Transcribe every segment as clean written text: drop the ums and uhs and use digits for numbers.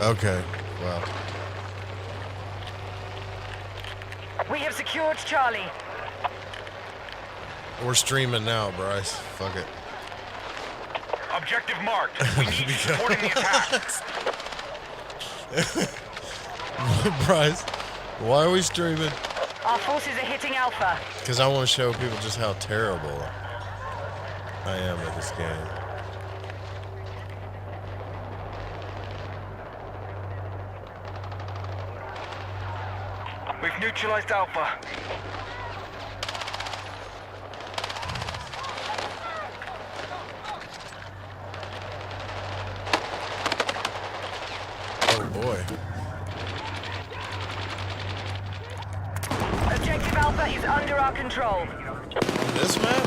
Okay. Well, We have secured Charlie. we're streaming now, Bryce. Fuck it. Objective marked. We need you supporting the attack. Bryce, why are we streaming? Our forces are hitting Alpha. Because I want to show people just how terrible I am at this game. We've neutralized Alpha. Oh boy. Objective Alpha is under our control. On this map?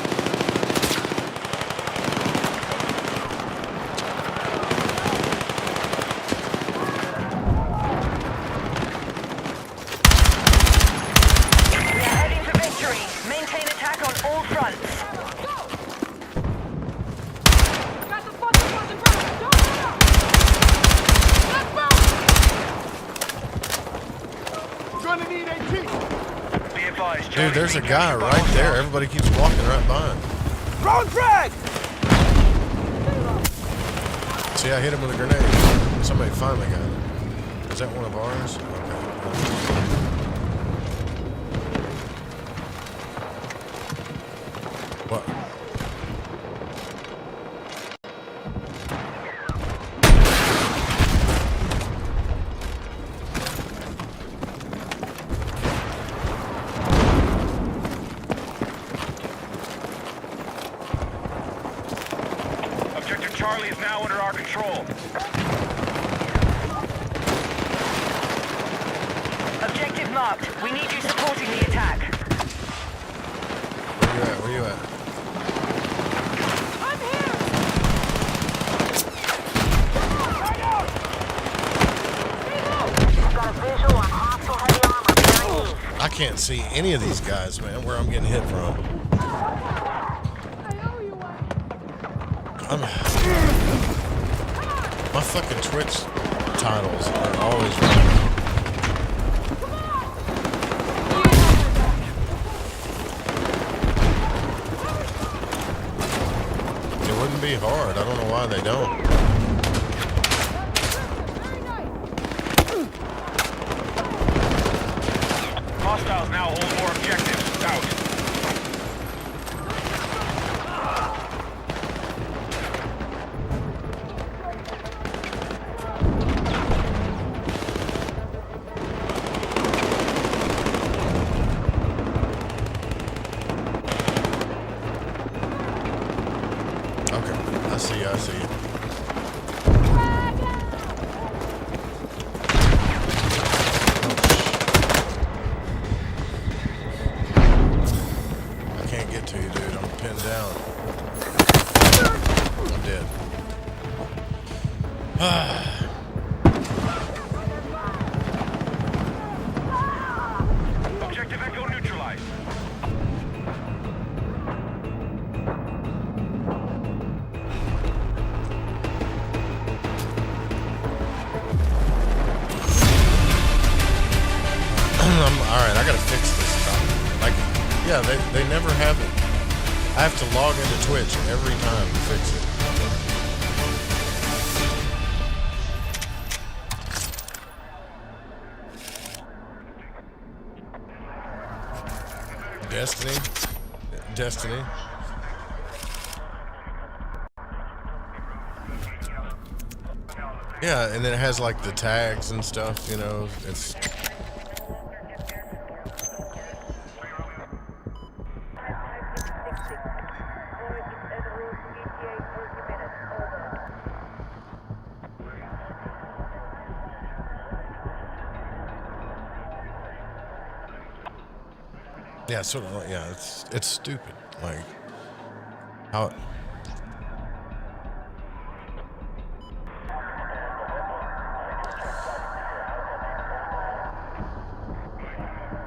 We are heading for victory. Maintain attack on all fronts. Got the fucking ground. Don't let up. Let's go. Gonna need AT. Be advised, Dude, Charlie there's a being guy captured by right there. hostiles. Everybody keeps walking right by him. Wrong drag. See, I hit him with a grenade. Somebody finally got him. Is that one of ours? Okay. What? Objective Charlie is now under our control. Objective marked. We need you supporting the attack. Where you at? Where you at? I'm here. Got a visual on hostile heavy armor bearing east. I can't see any of these guys, man, where I'm getting hit from. I owe you one. My fucking Twitch titles are always wrong. It wouldn't be hard. I don't know why they don't. Very nice. Hostiles now hold more objectives. Out. Okay, I see you, I see you. I can't get to you, dude. I'm pinned down. I'm dead. Objective Echo neutralized. Alright, I gotta fix this stuff. Like, yeah, they never have it. I have to log into Twitch every time to fix it. Destiny. Yeah, and then it has like the tags and stuff, you know. It's yeah, sort of. Yeah, it's stupid. Like how.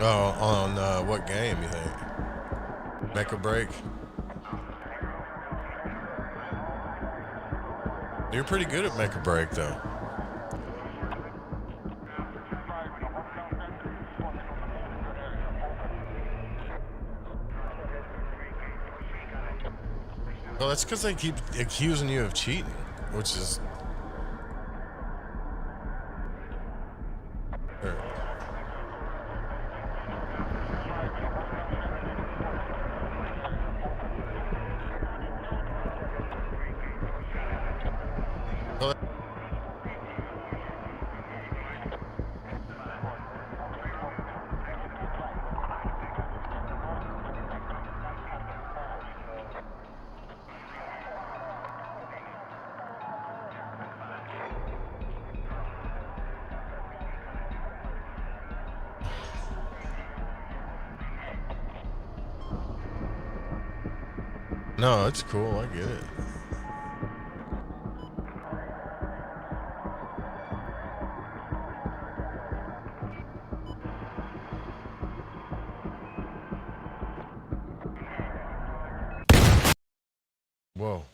Oh, on what game you think? Mecha Break. You're pretty good at Mecha Break, though. Well, that's because they keep accusing you of cheating, which is. Or- Well, no, it's cool. I get it. Whoa.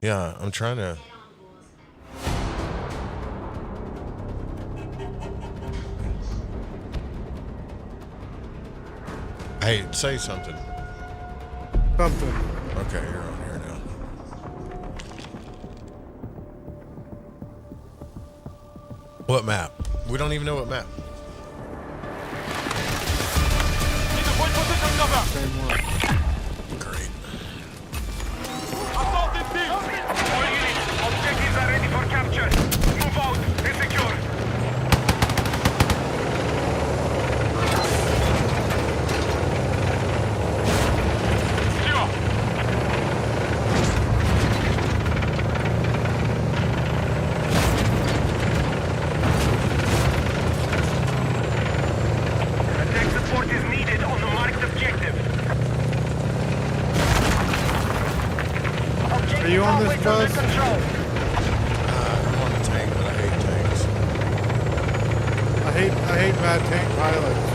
Yeah, I'm trying to. Hey, say something. Something. Okay, you're on here now. What map? We don't even know what map. Same one. Great. All units, objectives are ready for capture. Move out. They're secure. Attack support is needed on the marked objective. Objective Are you on this always under bus? control. I'm on the tank, but I hate tanks. I hate bad tank pilots.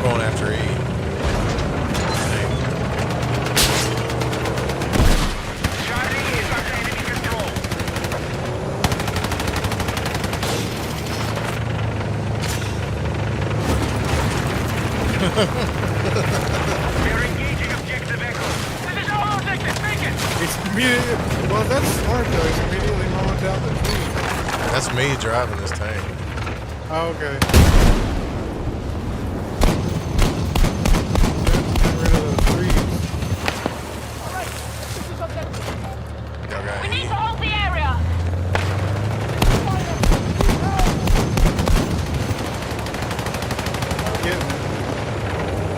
Going after E. Tank. Charlie is under enemy control. We are engaging objective Echo. This is our objective. Take it. He's immediately, well, that's smart though. He's immediately mowing down the trees. That's me driving this tank. Oh, okay. Get rid of those trees. All right, this is objective. Okay. We need to hold the area. Getting it.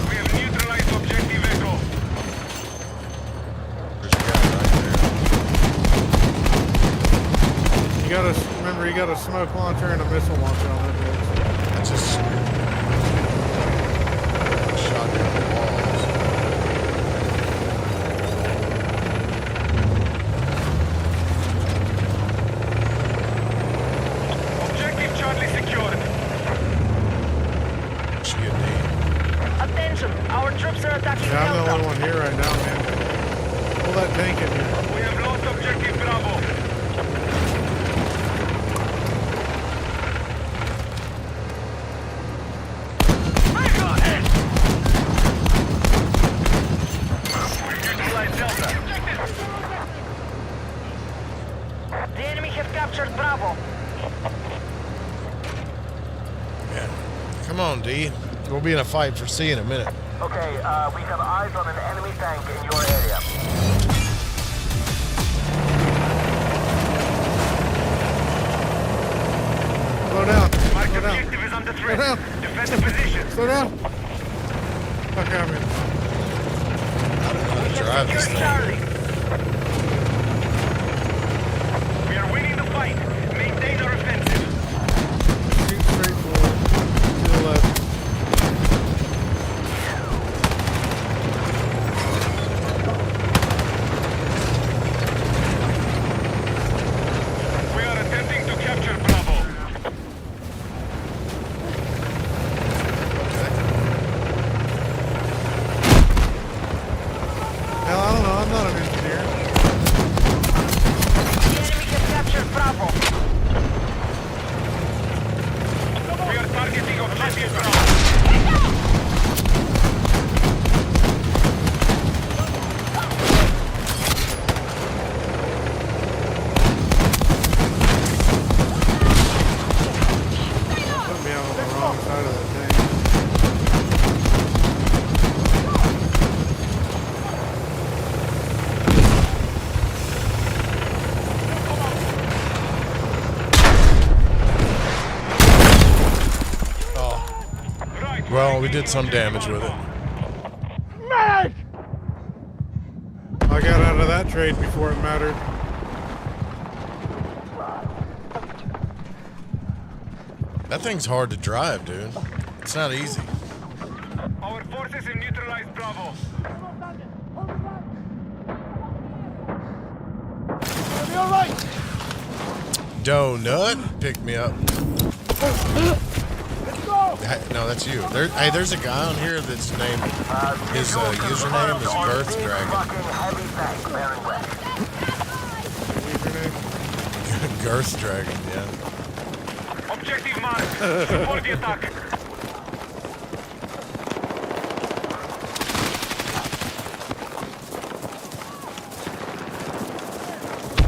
We have neutralized objective Echo. There's a guy right there. You gotta remember, you got a smoke launcher and a missile launcher on that bitch. I just shot down the walls. Objective Charlie secured. She a D. Attention, our troops are attacking Yeah, I'm the Delta. only one here right now, man. Pull that tank in here. We have lost objective Bravo. Go ahead. We neutralized Delta. The enemy have captured Bravo. Yeah. Come on, D. We'll be in a fight for C in a minute. Okay, we have eyes on an enemy tank in your area. Slow down. Marked Slow down. objective is under threat. Slow down. Defend the position. Slow down. Okay, I'm in. I don't know how to drive this Secure thing. Charlie. We are winning the fight. Maintain our offensive. Shoot straight forward. To the left. We are attempting to capture Bravo. Hell, I don't know. I'm not an Well, we did some damage with it. I got out of that trade before it mattered. That thing's hard to drive, dude. It's not easy. Our forces have neutralized Bravo. Donut, pick me up. No, that's you. Hey, there's a guy on here that's named. His username is Girth Dragon. Heavy tank bearing west. Username? Girth Dragon, yeah. Objective marked. Support the attack.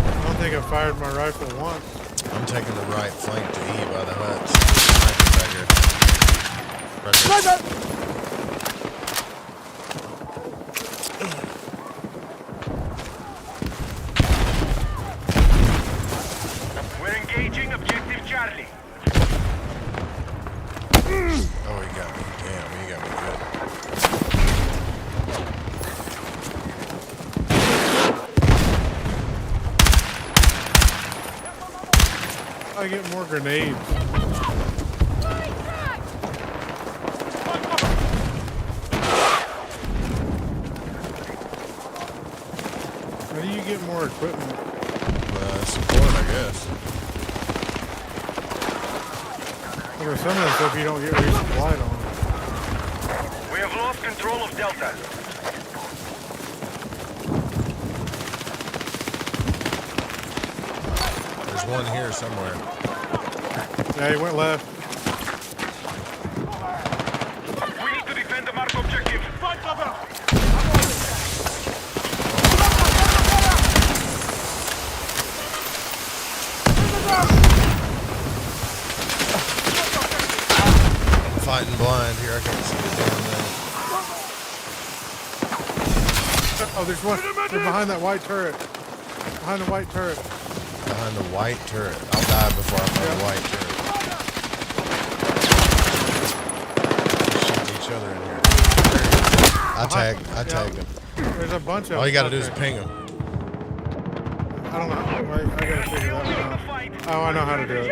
I don't think I fired my rifle once. I'm taking the right flank to E by the huts. Right there. We're engaging objective Charlie. Oh, he got me. Damn, he got me good. I get more grenades. How do you get more equipment? Support, I guess. Well, some of the stuff you don't get resupplied on. We have lost control of Delta. There's one here somewhere. Yeah, he went left. We need to defend the mark objective. I'm fighting blind here. I can't see the damn thing. Oh, there's one. They're behind that white turret. Behind the white turret. Behind the white turret. I'll die before I find the white turret. Shoot each other in here. I tagged him. There's a bunch of All you them gotta do out is there. ping him. I don't know. Wait, I gotta figure that one out. Oh, I know how to do it.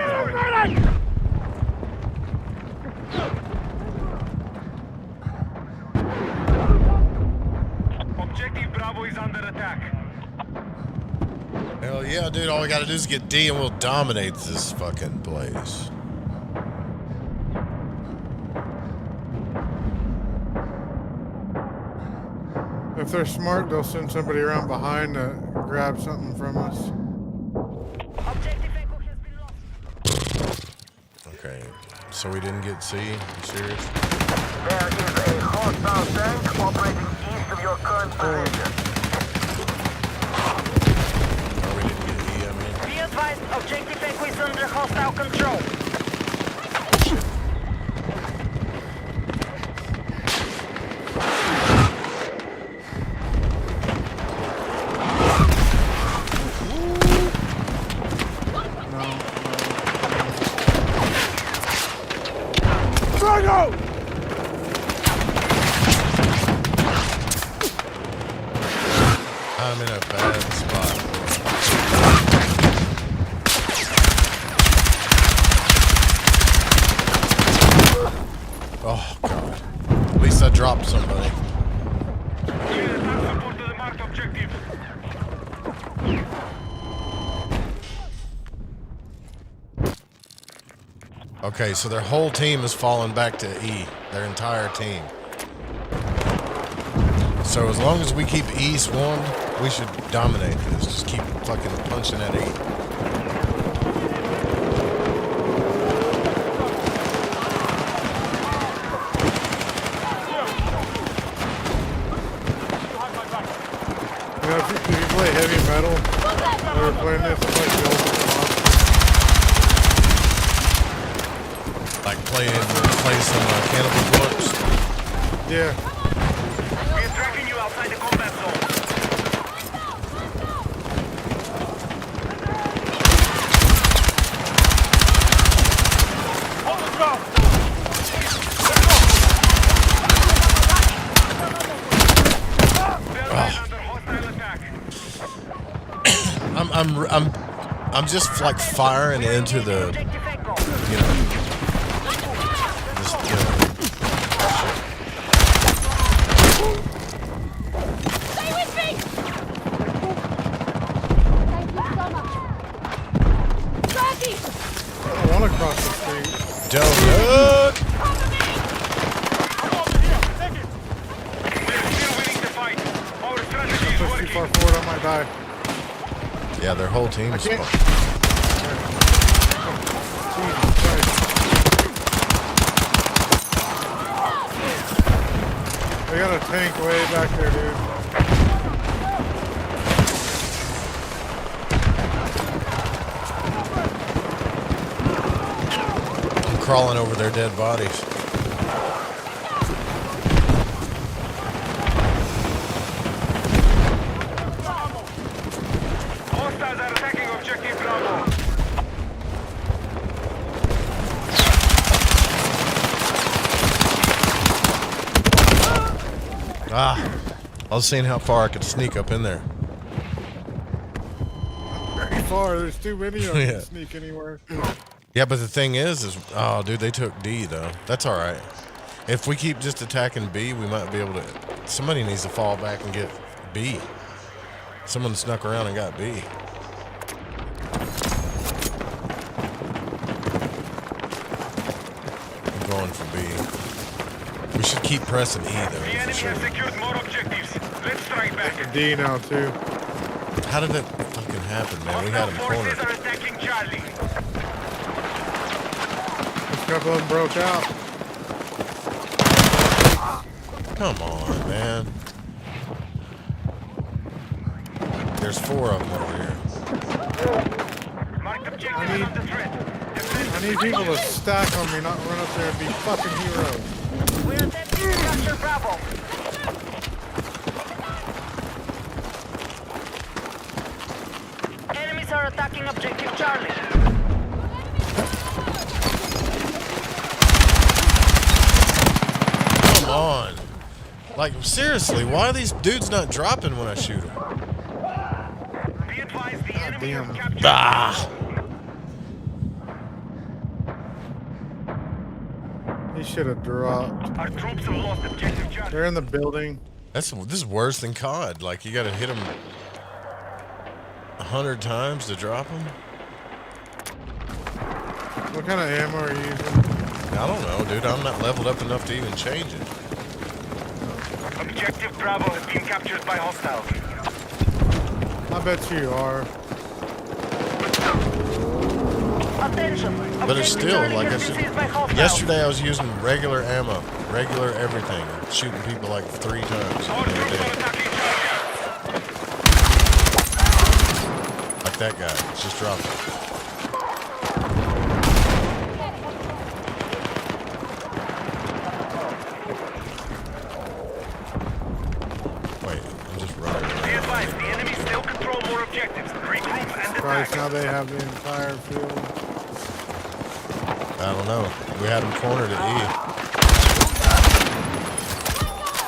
Objective Bravo is under attack. Hell yeah, dude. All we gotta do is get D and we'll dominate this fucking place. If they're smart, they'll send somebody around behind to grab something from us. Objective Echo has been lost. Okay. So we didn't get C? You serious? There is a hostile tank operating east of your current position. Or we didn't get E, I mean. Be advised, Objective Echo is under hostile control. I'm in a bad spot. Oh, God. At least I dropped somebody. Clear attack support to the marked objective. Okay, so their whole team has fallen back to E. Their entire team. So as long as we keep E swarmed, we should dominate this. Just keep fucking punching at E. You know, if you play heavy metal, they were playing this, it's like the ultimate monster. Like play some Cannibal Corpse. Yeah. We are tracking you outside the combat zone. I'm just like firing into the, Objective Echo. you know, just, Stay with me! Thank you so much. Frankie! I want to cross the street. don't We're still winning the fight. Our strategy is Push too working. far forward, I might die. Yeah, their whole team is. can't- fucked. Jesus Christ. They got a tank way back there, dude. I'm crawling over their dead bodies. Hostiles are attacking objective Bravo. I was seeing how far I could sneak up in there. Very far. There's too many of them Yeah. to sneak anywhere. Yeah, but the thing is, oh, dude, they took D though. That's all right. If we keep just attacking B, we might be able to. Somebody needs to fall back and get B. Someone snuck around and got B. I'm going for B. We should keep pressing E The though. enemy For sure. has secured more objectives. Let's strike back. D now, too. How did that fucking happen, man? We had Hostile him forces cornered. are attacking Charlie. A couple of them broke out. Come on, man. There's 4 of them over here. Marked objective I need- under threat. Defend I need people to stack on me, not run up there and be fucking heroes. We're attempting to capture Bravo. Enemies are attacking objective Charlie. Come on. Like, seriously, why are these dudes not dropping when I shoot them? Be advised, the enemy damn. has captured. Ah! He should have dropped. Our troops have lost objective Charlie. They're in the building. This is worse than COD. Like, you gotta hit them 100 times to drop them? What kind of ammo are you using? I don't know, dude. I'm not leveled up enough to even change it. Objective Bravo has been captured by hostiles. I bet you are. Attention. But it's Objective still, Charlie like I has been said, seized by hostiles. yesterday I was using regular ammo, regular everything, shooting people like 3 times. Our in a troops are day. attacking Charlie. Like that guy. Just dropped it. Wait, I'm just running Be around. advised, the enemy still control more objectives. Regroup and Christ, now attack. they have the entire field. I don't know. We had him cornered at E.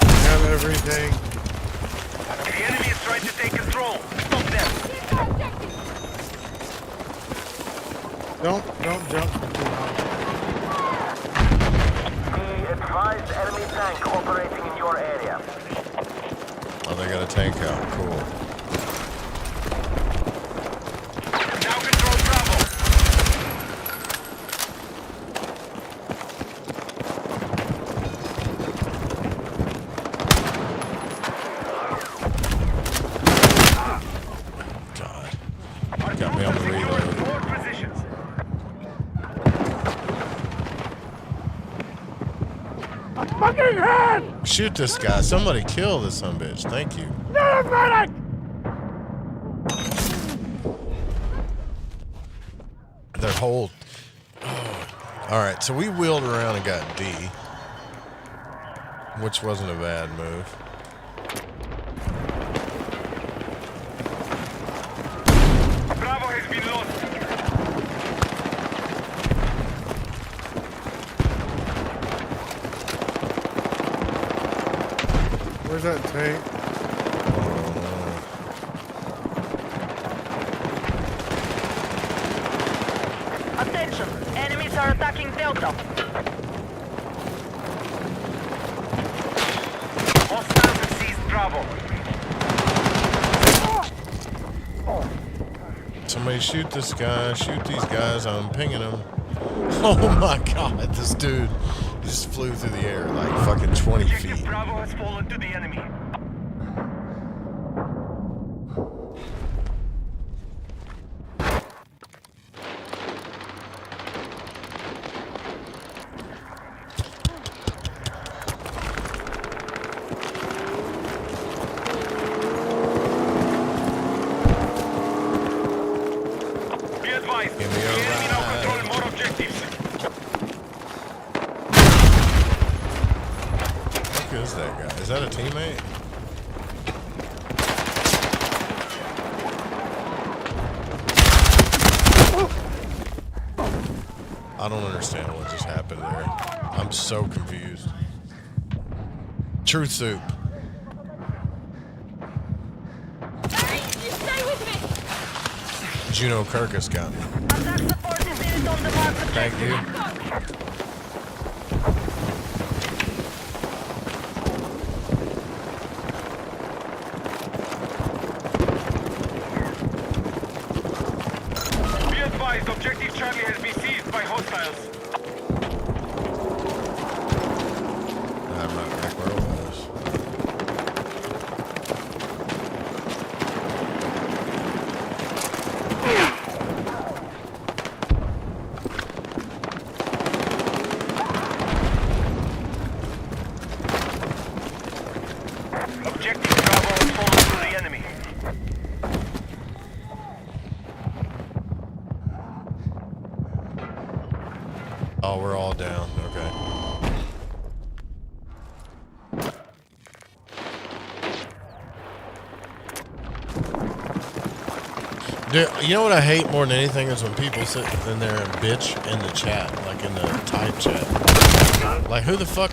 They have everything. The enemy is trying to take control. Stop them. Don't jump too high. Be advised, enemy tank operating in your area. Oh, they got a tank out. Cool. Now control Bravo. God. Our Got me on troops the have secured reload. more positions. Shoot this guy. Somebody kill this sumbitch. Thank you. Their whole. All right, so we wheeled around and got D, which wasn't a bad move. Bravo has been lost. Where's that tank? position. Enemies are attacking Delta. Hostiles have seized Bravo. Somebody shoot this guy. Shoot these guys. I'm pinging them. Oh my god, this dude just flew through the air like fucking 20 Objective feet. Bravo has fallen to the enemy. Be advised, Give me the a enemy now ride. control more objectives. Who is that guy? Is that a teammate? I don't understand what just happened there. I'm so confused. Truth soup. You stay with me! Juno Kirkus got me. Attack support is needed on the mark Thank objective. you. Be advised, objective Charlie has been seized by hostiles. I'm not back where I was. Objective Bravo has fallen to the enemy. Oh, we're all down. Okay. Dude, you know what I hate more than anything is when people sit in there and bitch in the chat, like in the type chat. Like, who the fuck?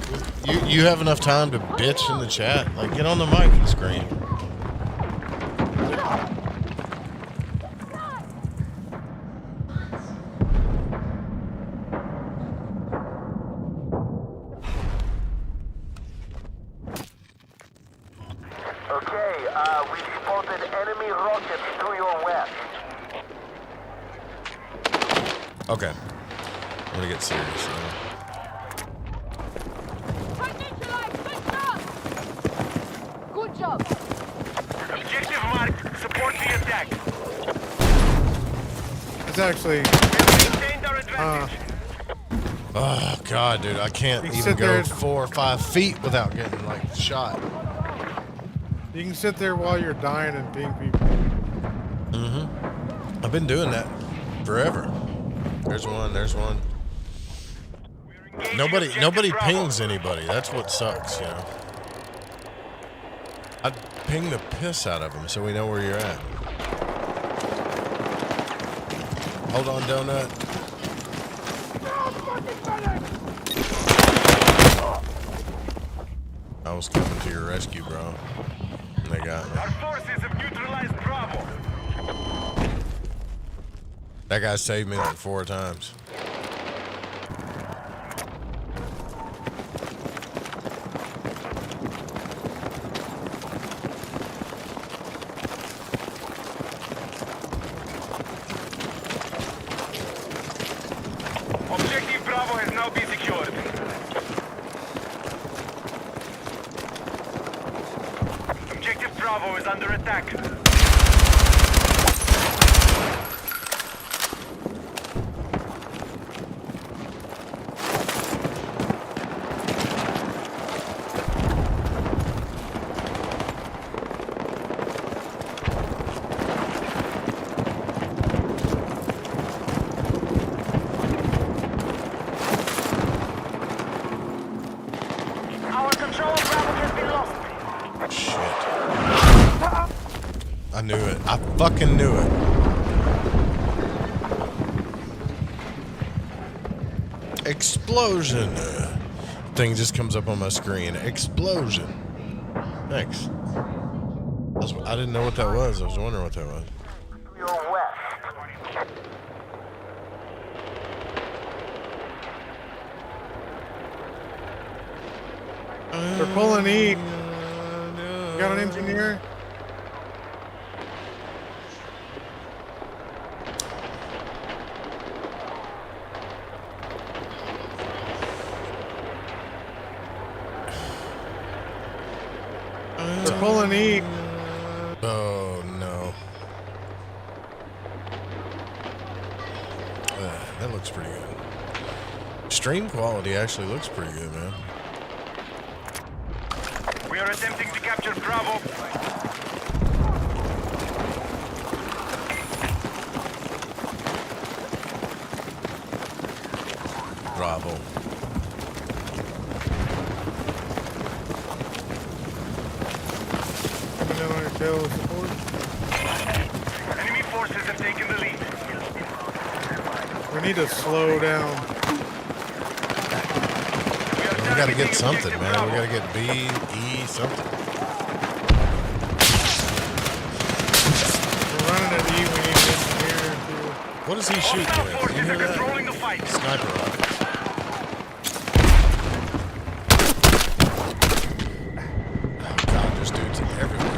You have enough time to bitch in the chat? Like, get on the mic and scream. Okay, we spotted enemy rockets to your west. Okay. I'm gonna get serious now. Right neutralized! Good job! Good job! Objective marked. Support the attack. It's actually, We've maintained our advantage. Oh god, dude, I can't You even sit there go and- 4 or 5 feet without getting like shot. you can sit there while you're dying and ping people. I've been doing that forever. There's one. There's one. Engaging Nobody objective Bravo. pings anybody. That's what sucks, you know. I'd ping the piss out of them so we know where you're at. Hold on, Donut. I was coming to your rescue, bro. And they got me. Our forces have neutralized Bravo. That guy saved me like 4 times. Objective Bravo has now been secured. Objective Bravo is under attack. Our control of Bravo has been lost. Shit. I knew it. I fucking knew it. Explosion. Thing just comes up on my screen. Explosion. Thanks. I didn't know what that was. I was wondering what that was. To your west. They're pulling E. Got an engineer? They're pulling E. Oh no. That looks pretty good. Stream quality actually looks pretty good, man. We are attempting to capture Bravo. Bravo. Coming down on your tail with support. Enemy forces have taken the lead. We need to slow down. We gotta get something, man. We gotta get B, E, something. We're running at E. We need an engineer to. What is he shooting Hostile with? You forces hear are that? controlling the fight. Sniper rifles. Oh god, there's dudes everywhere.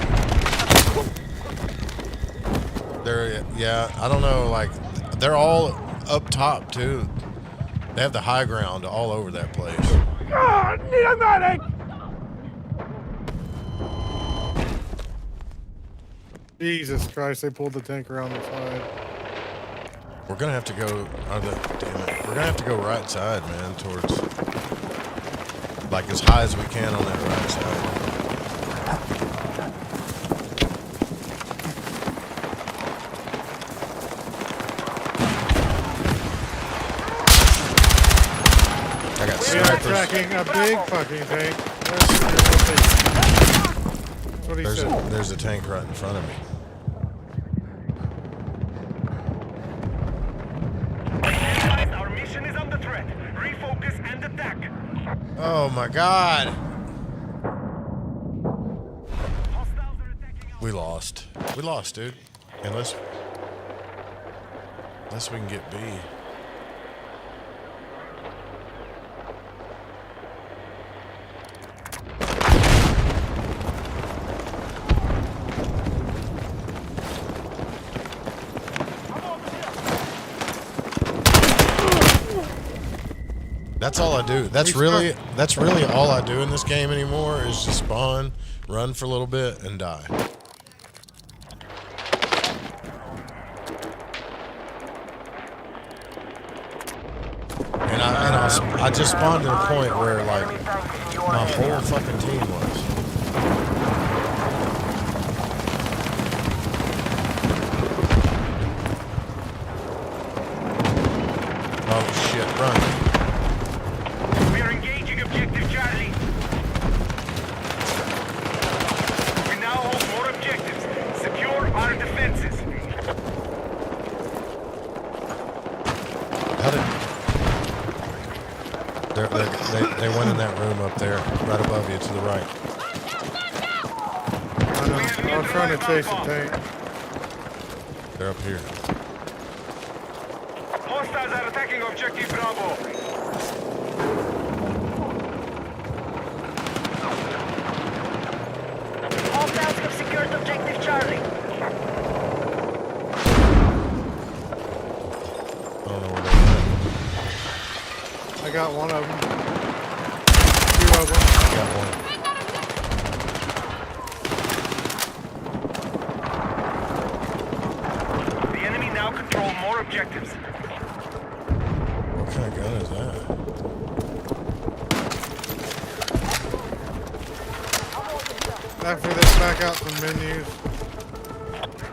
They're, yeah, I don't know, like, they're all up top too. They have the high ground all over that place. Need a medic! Jesus Christ, they pulled the tank around the side. We're gonna have to go. Damn it! We're gonna have to go right side, man, towards like as high as we can on that right side. I got We are snipers. tracking a big fucking tank. That's what he said. There's a tank right in front of me. Our mission is under threat. Refocus and attack. Oh my god! Hostiles are attacking our We lost. We lost, dude. Unless we can get B. That's all I do. That's really all I do in this game anymore is just spawn, run for a little bit, and die. And I just spawned at a point where like my whole fucking team was. Oh shit! Run. We are engaging objective Charlie. We now hold more objectives. Secure our defenses. How did they went in that room up there, right above you to the right. I know. I was trying to chase the tank. They're up here. Hostiles are attacking objective Bravo. Hostiles have secured objective Charlie. I don't know where they're I got one of them. Two of them. at. Got one. The enemy now control more objectives. What kind of gun is that? After this, back out some menus.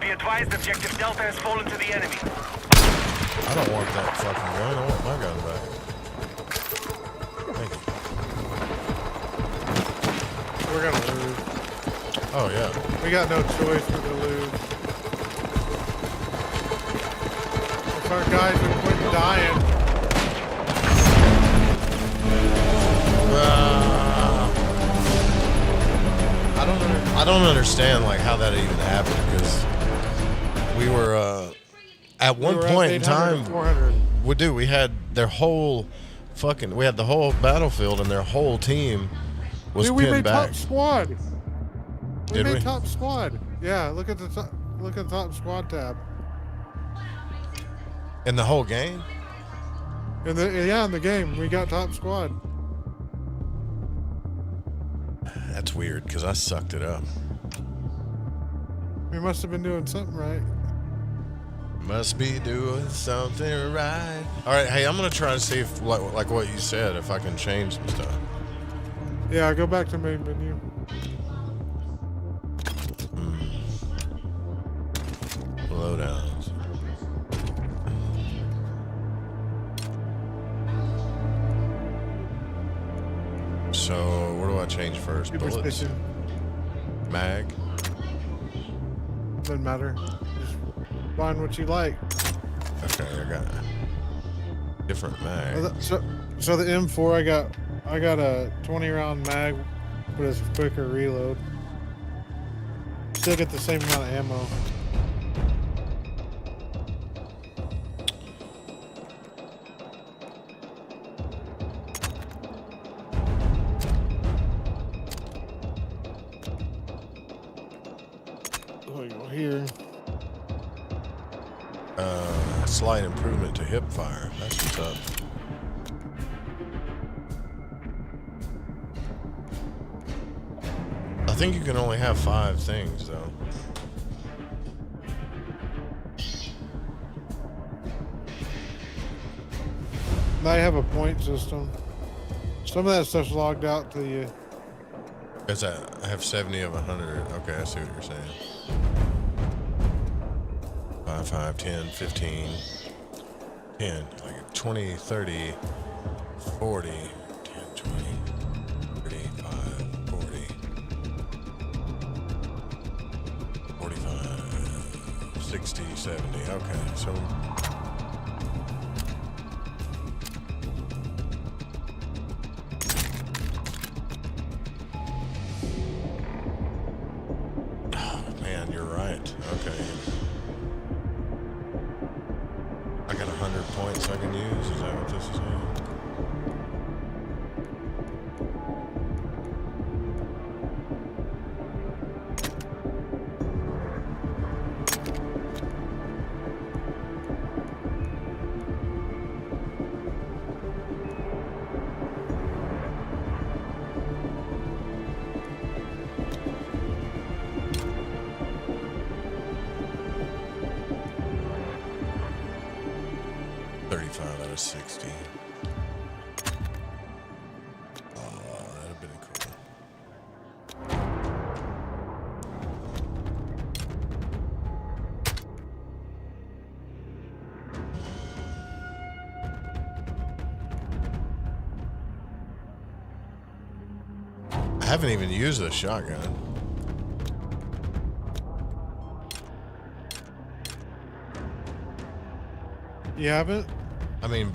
Be advised, objective Delta has fallen to the enemy. I don't want that fucking gun. I want my gun back. Thank you. We're gonna lose. Oh yeah. We got no choice but to lose. If our guys would quit dying. I don't understand like how that even happened because we were at one We were up point in 800 time. to 400. We had their whole we had the whole battlefield and their whole team was Dude, we pinned made back. top squad. Did we? Top squad. Yeah, look at the top. Look at the top squad tab. In the whole game? In the game, we got top squad. That's weird because I sucked it up. We must have been doing something right. Must be doing something right. All right, hey, I'm gonna try to see if, like what you said, if I can change some stuff. Yeah, go back to main menu. Loadouts. So, where do I change first? Bullets? Superstition. Mag? Doesn't matter. Just find what you like. Okay, I got different mag. So the M4, I got a 20 round mag, but it's a quicker reload. Still get the same amount of ammo. Here. Slight improvement to hip fire. That's what's up. I think you can only have 5 things, though. Now you have a point system. Some of that stuff's logged out to you. Is that I have 70 of 100. Okay, I see what you're saying. 5, 5, 10, 15, 10, like 20, 30, 40, 10, 20, 35, 40, 45, 60, 70. Okay, so oh man, you're right. Okay. I got 100 points I can use. Is that what this is saying? Out of 60. Oh, that'd have been cool. I haven't even used the shotgun. You haven't? I mean,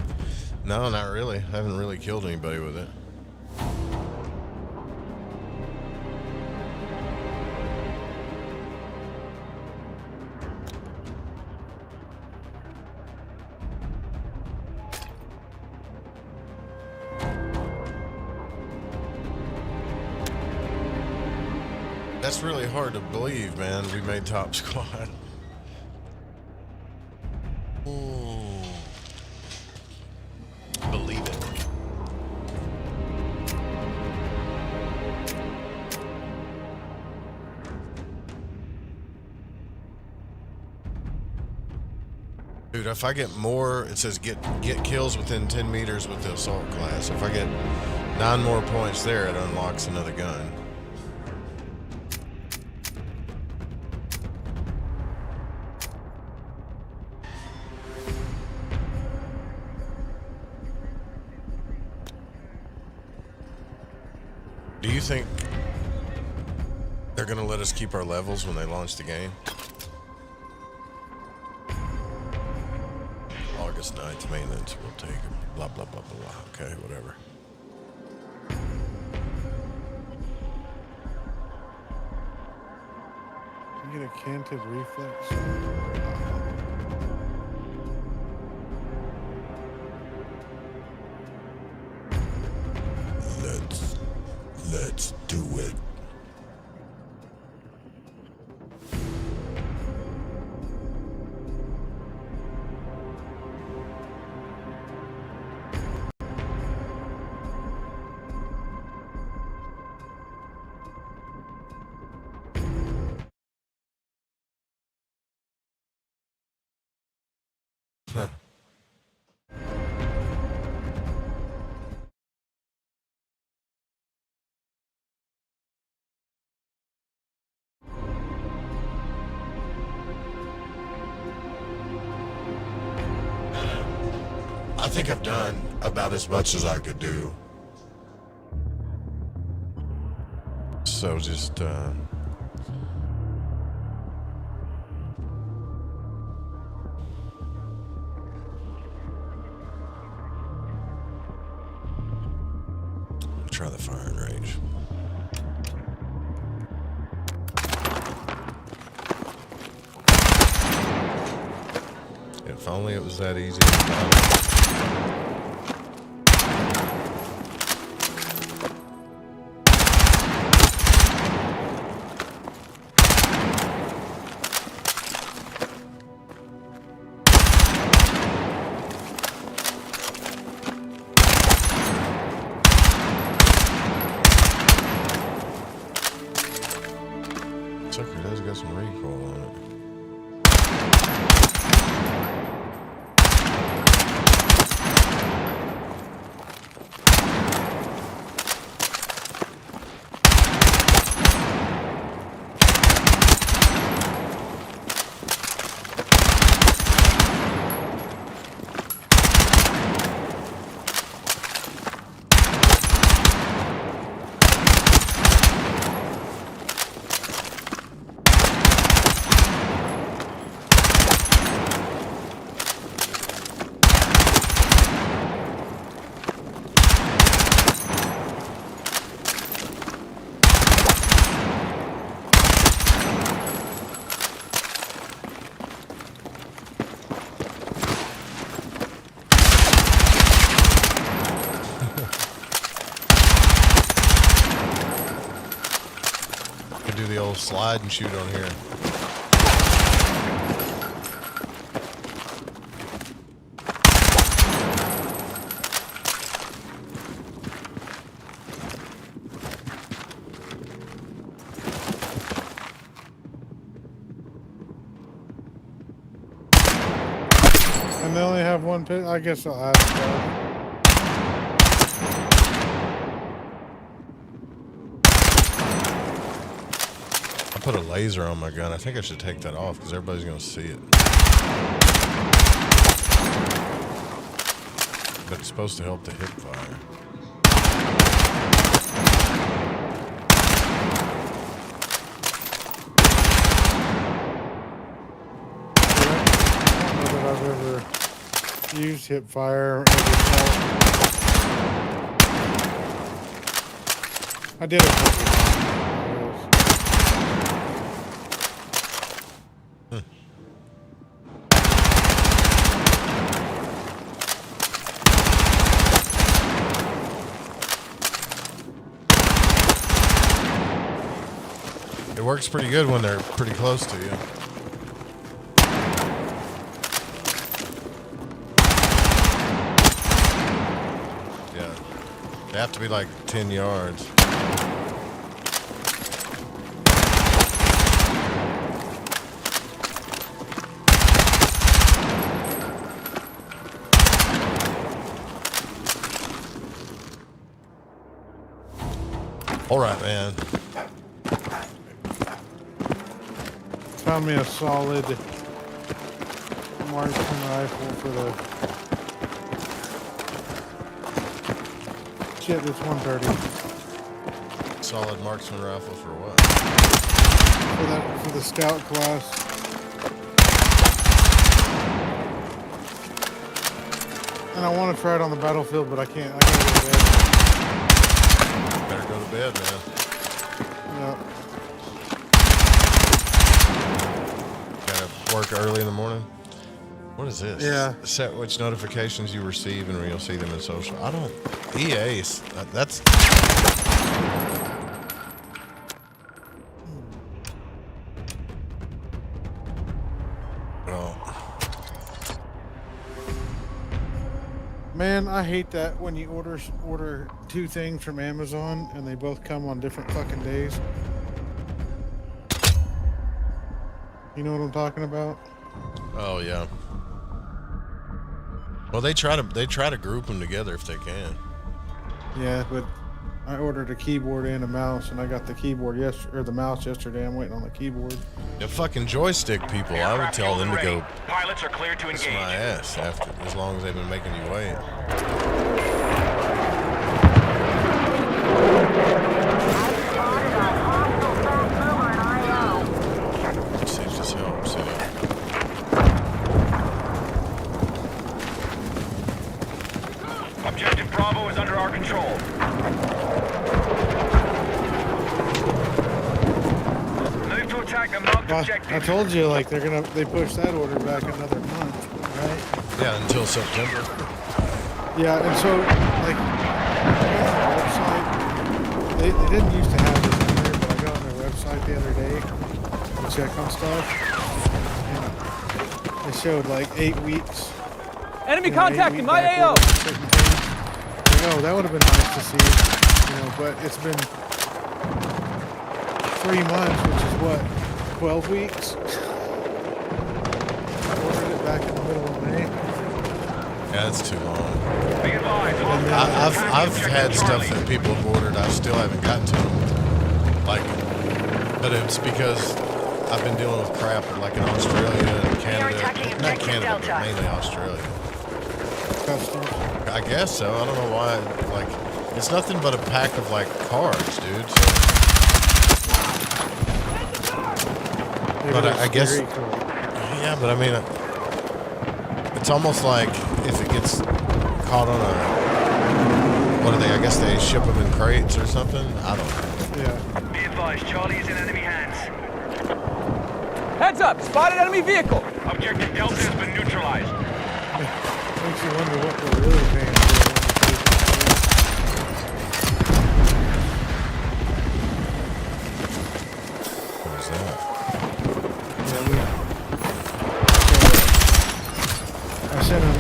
no, not really. I haven't really killed anybody with it. That's really hard to believe, man. We made top squad. Believe it. Dude, if I get more, it says get kills within 10 meters with the assault class. If I get 9 more points there, it unlocks another gun. Do you think they're gonna let us keep our levels when they launch the game? August 9th maintenance will take blah blah blah blah blah. Okay, whatever. You get a canted reflex. Let's Let's do it. Huh. I think I've done about as much as I could do. So just try the firing range. If only it was that easy. Sucker does got some recoil on it. Could do the old slide and shoot on here. And they only have one pit. I guess I'll ask that. I put a laser on my gun. I think I should take that off because everybody's going to see it. But it's supposed to help the hip fire. I don't know that I've ever used hip fire. I did it. It works pretty good when they're pretty close to you. Yeah. They have to be like 10 yards. All right, man. Found me a solid marksman rifle for the shit. It's 130 Solid marksman rifle for what? for the scout class. And I want to try it on the battlefield, but I can't. I gotta go to bed. Better go to bed, man. Yeah. Gotta work early in the morning. What is this? Yeah. Set which notifications you receive and you'll see them in social. I don't. EA. That's. Man, I hate that when you order two things from Amazon and they both come on different fucking days. You know what I'm talking about? Oh yeah. Well, they try to group them together if they can. Yeah, but I ordered a keyboard and a mouse, and I got the keyboard the mouse yesterday. I'm waiting on the keyboard. The fucking joystick people, I would Aircraft tell them to ready. go Pilots are cleared to kiss engage. my ass after, as long as they've been making you wait. Spotted a hostile fast mover in IO. See if this helps. Yeah. Objective Bravo is under our control. Move to attack the marked I objective. told you, like they pushed that order back another month, right? Yeah, until September. Yeah, and so like on their website, they didn't used to have this in there, but I got on their website the other day to check on stuff, and they showed like 8 weeks. Enemy you know, 8 contact in week my back AO. order for certain things. I know that would have been nice to see, you know, but it's been 3 months, which is what, 12 weeks. I ordered it back in the middle of May. Yeah, it's too long. Be advised, hostile I've attacking had objective stuff Charlie. that people have ordered. I still haven't gotten to them. Like, but it's because I've been dealing with crap like in Australia and Canada. attacking Not objective Canada, but Delta. mainly Australia. Customs. I guess so. I don't know why. Like, it's nothing but a pack of like cards, dude. So, Maybe But they're I guess- scary code. yeah, but I mean, it's almost like if it gets caught on a, what are they? I guess they ship them in crates or something. I don't know. Yeah. Be advised, Charlie is in enemy hands. Heads up! Spotted enemy vehicle! Objective Delta has been neutralized. Makes you wonder what we're really paying for. What is that? I sent him an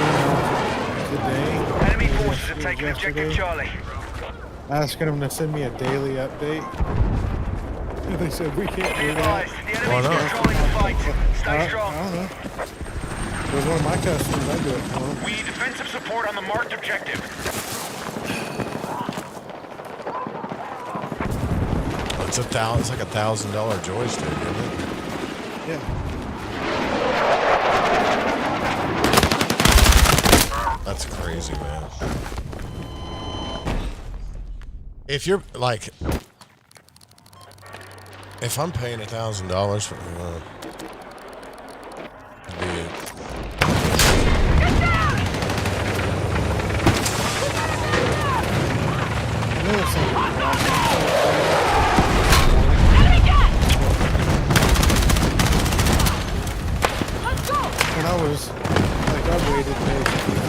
email today. Enemy forces have taken objective Yesterday, Charlie. asking him to send me a daily update. And they said we can't Be do that. advised, the Why enemy's not? controlling the fight. Stay I strong. don't know. It was one of my customers. I do it for him. We need defensive support on the marked objective. It's like $1,000 joystick, isn't it? Yeah. That's crazy, man. If you're like, if I'm paying $1,000 for I know it's something. Let's go! When I was like, I waited patiently.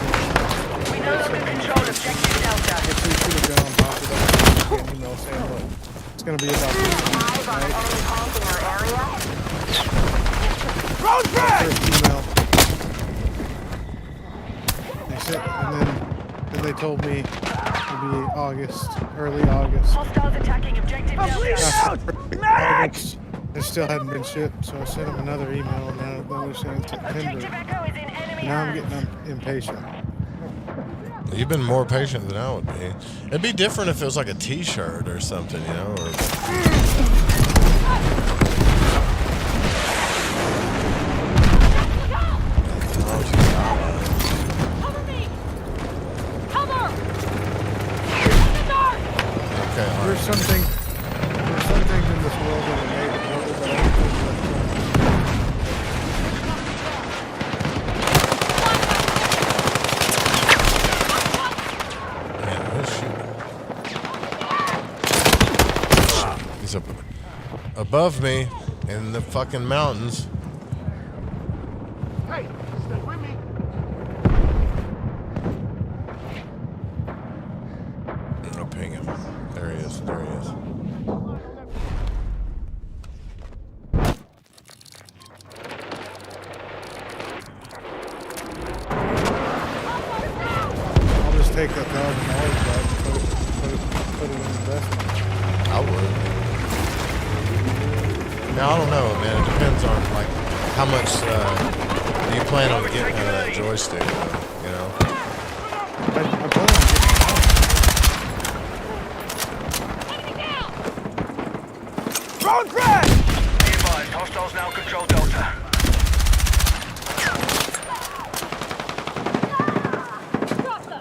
We no longer control objective Delta. If we should have been on top of that, get an email saying, look, it's going to be about this Eyes on an right? enemy tank in your area. Drone frag! First email. They said, and then they told me it'll be August, early August. Hostiles attacking objective I'm bleeding Delta. out! Medic! August. It still hadn't been shipped, so I sent them another email, and now they're saying Objective September. Echo is in enemy Now I'm hands. getting impatient. You've been more patient than I would be. It'd be different if it was like a T-shirt or something, you know. Or, Cover me! Cover! In the dark! okay, all There's right. some things in this world that are made of metal, but I don't think electronics. Man, who's shooting? He's up above me in the fucking mountains. Hey, stay with me. I'll ping him. There he is. There he is. just take that $1,000 back and put it in investment. I would. Now I don't know, man. It depends on like how much do you plan on getting out of that joystick, you know? I plan on getting Drone crash! Be advised, hostiles now control Delta. Drop them!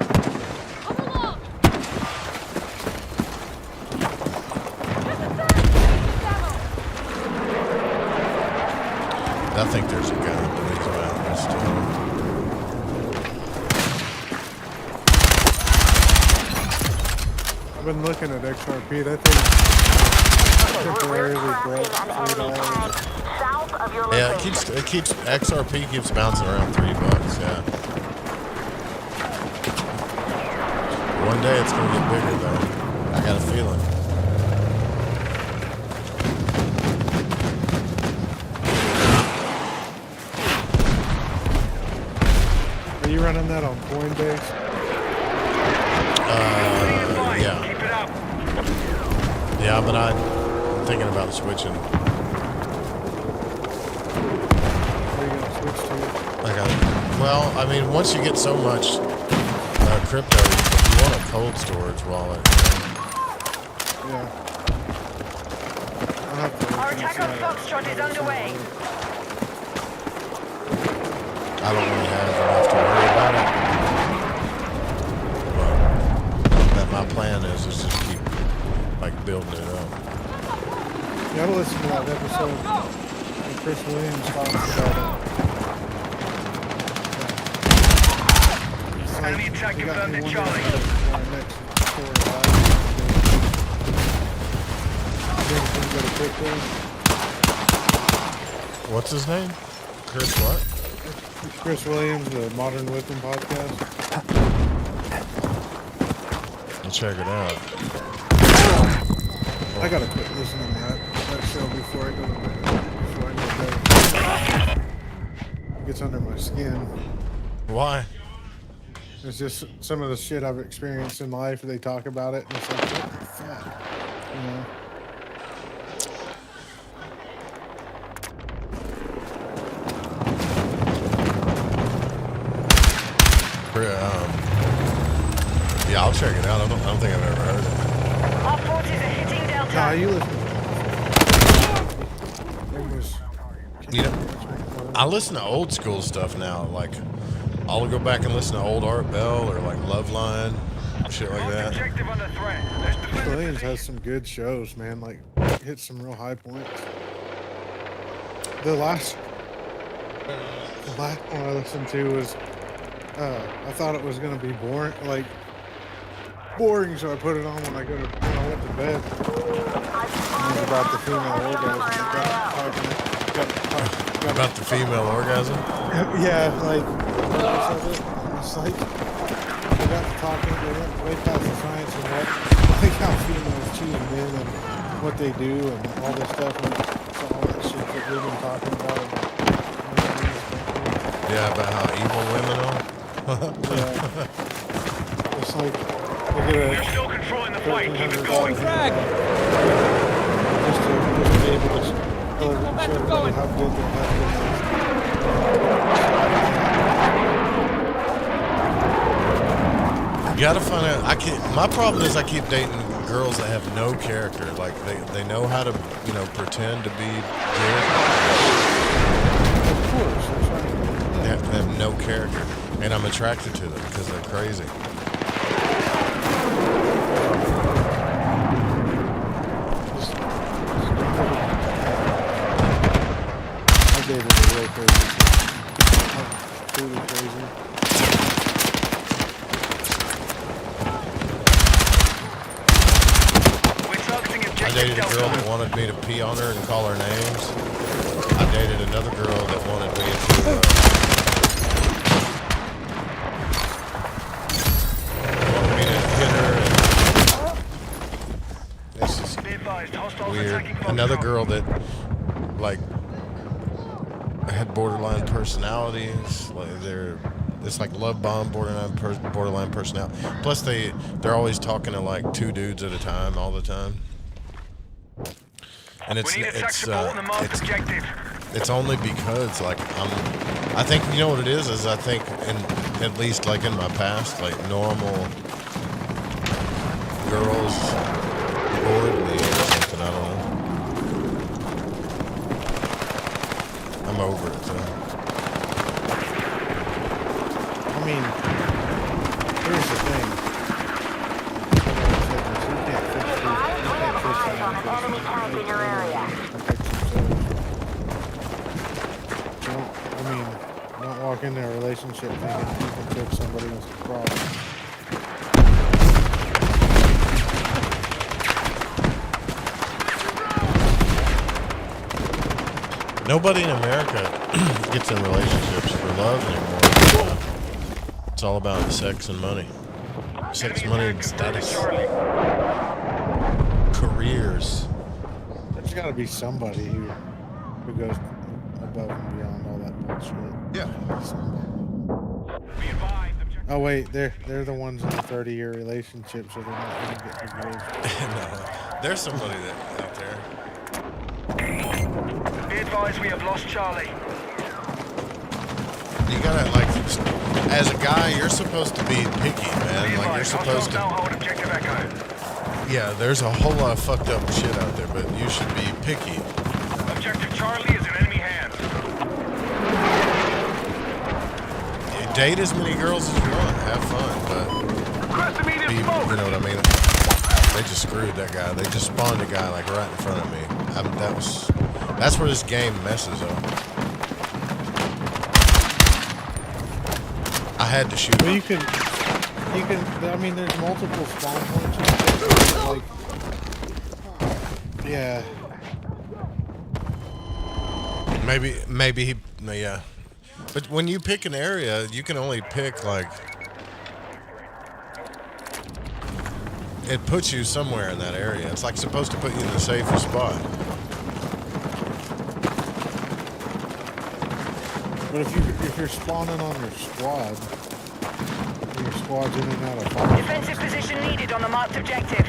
Come along! I think there's a gun in these mountains too. I've been looking at XRP. That thing temporarily broke $3. South of your Yeah, location. it keeps XRP keeps bouncing around $3. Yeah. One day it's gonna get bigger though. I got a feeling. Are you running that on Coinbase? Yeah. Keep it up. Yeah, but I'm thinking about switching. Are you gonna switch to it? Well, I mean, once you get so much crypto, you want a cold storage wallet. Yeah. I'll have to Our look attack on inside. Foxtrot is underway. I don't really have enough to worry about it. But my plan is just keep like building it up. You gotta listen to that episode when Chris Williams talks about it's like Enemy attack you got confirmed me at wondering Charlie. about my next story about it. Think we can go to crypto? What's his name? Chris what? Chris Williams, the Modern Whipping podcast. I'll check it out. I gotta quit listening to that show before I go to bed. Before I go to bed. It gets under my skin. Why? It's just some of the shit I've experienced in life. They talk about it, and it's like, what the fuck, you know? Yeah, I'll check it out. I don't think I've ever heard of it. Our forces are hitting Delta. Nah, you listen. It was. You know, I listen to old school stuff now. Like, I'll go back and listen to old Art Bell or like Loveline, shit like Marked that. objective under threat. Let's defend the Williams position. has some good shows, man. Like, hit some real high points. The last one I listened to was, I thought it was gonna be boring, so I put it on when I went to bed. It was about the female orgasm. About the female orgasm. Yeah, like, it's like, they got to talking, they went way past the science and what, like how females cheat men and what they do and all this stuff, and so all that shit that we've been talking about. Yeah, about how evil women are. Yeah. It's like, look at You're it. still controlling the fight. Keep it $1,300 going. Frag! Just to be able to show everybody how good their husband is. You gotta find out. My problem is I keep dating girls that have no character. Like they know how to pretend to be good. Of course, they're trying to. They have no character, and I'm attracted to them because they're crazy. I dated a real crazy. Truly crazy. We're targeting I objective dated a Delta. girl that wanted me to pee on her and call her names. I dated another girl that wanted me to hit her. And it's just Be advised, hostiles weird. attacking Another Foxtrot. girl that had borderline personalities. Like they're It's like love bomb, borderline personality. Plus they're always talking to like two dudes at a time all the time. And We need attack support on the marked objective. it's only because like I think you know what it is I think at least like in my past, like normal girls bored me or something, I don't know. I'm over it though. I mean, here's the thing. Enemy tank in your area. I mean, don't walk into a relationship thinking you can fix somebody else's problem. Nobody in America gets in relationships for love anymore. It's all about sex and money. Sex, money, and status. Careers. There's got to be somebody who goes above and beyond all that bullshit. Yeah. Be advised, objective. Oh wait, they're the ones in a 30-year relationship, so they're not going to get divorced. No, there's somebody out there. Be advised, we have lost Charlie. You gotta like, as a guy, you're supposed to be picky, man. Be Like you're advised, supposed hostiles now to. hold objective Echo. Yeah, there's a whole lot of fucked up shit out there, but you should be picky. Objective Charlie is in enemy hands. You date as many girls as you want, have fun, but Request immediate be, you smoke. know what I mean? They just screwed that guy. They just spawned a guy like right in front of me. That's where this game messes up. I had to shoot Well, him. you can. I mean, there's multiple spawn points. Like, yeah. Maybe he, yeah. But when you pick an area, you can only pick like, it puts you somewhere in that area. It's like supposed to put you in the safest spot. But if you're spawning on your squad, your squad's in and out of fire. Defensive position needed on the marked objective.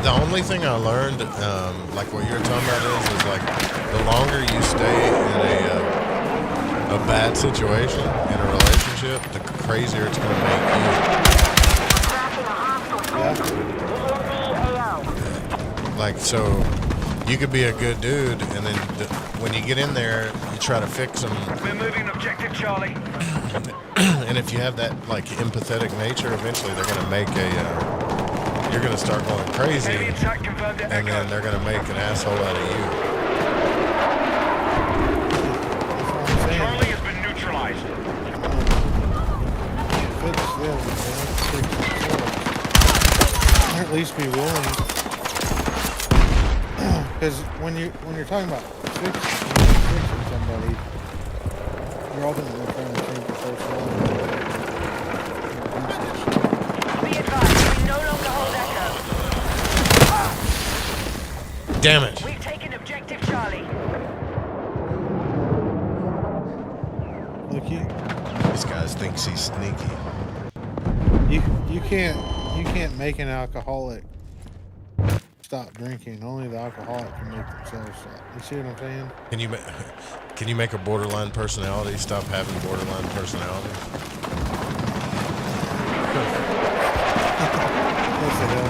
The only thing I learned, like what you're talking about, is like the longer you stay in a bad situation in a relationship, the crazier it's going to make you. Like, so you could be a good dude, and then when you get in there, you try to fix them. We're moving objective Charlie. And if you have that like empathetic nature, eventually they're going to make you're going to start going crazy, Enemy attack confirmed at and then Echo. they're going to make an asshole out of you. Charlie has been neutralized. Or at least be willing. Because when you're talking about fixing somebody, you're ultimately trying to change the personality. Be advised, we no longer hold Echo. Damn it! We've taken objective Charlie. Look, This guy thinks he's sneaky. you can't make an alcoholic stop drinking. Only the alcoholic can make themselves stop. You see what I'm saying? Can you make a borderline personality stop having borderline personality? That's the hell.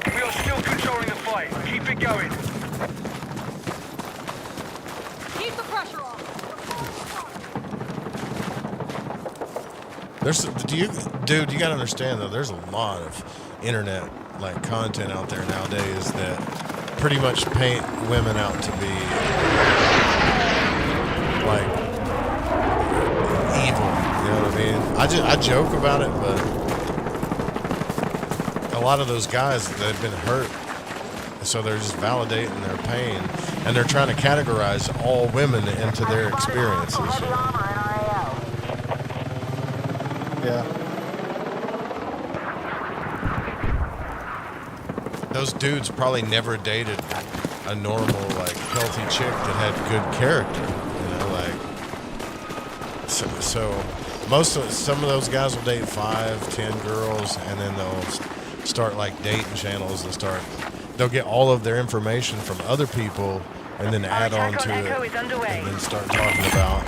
We are still controlling the fight. Keep it going. Keep the pressure on. Dude, you gotta understand though, there's a lot of internet like content out there nowadays that pretty much paint women out to be like evil. You know what I mean? I joke about it, but a lot of those guys that have been hurt So they're just validating their pain, and they're trying to categorize all women into their experiences. Heavy armor in our AO. Yeah. Those dudes probably never dated a normal, like, healthy chick that had good character. You know, like, so some of those guys will date 5, 10 girls, and then they'll start like dating channels and they'll get all of their information from other people and then add on to it and then start talking about,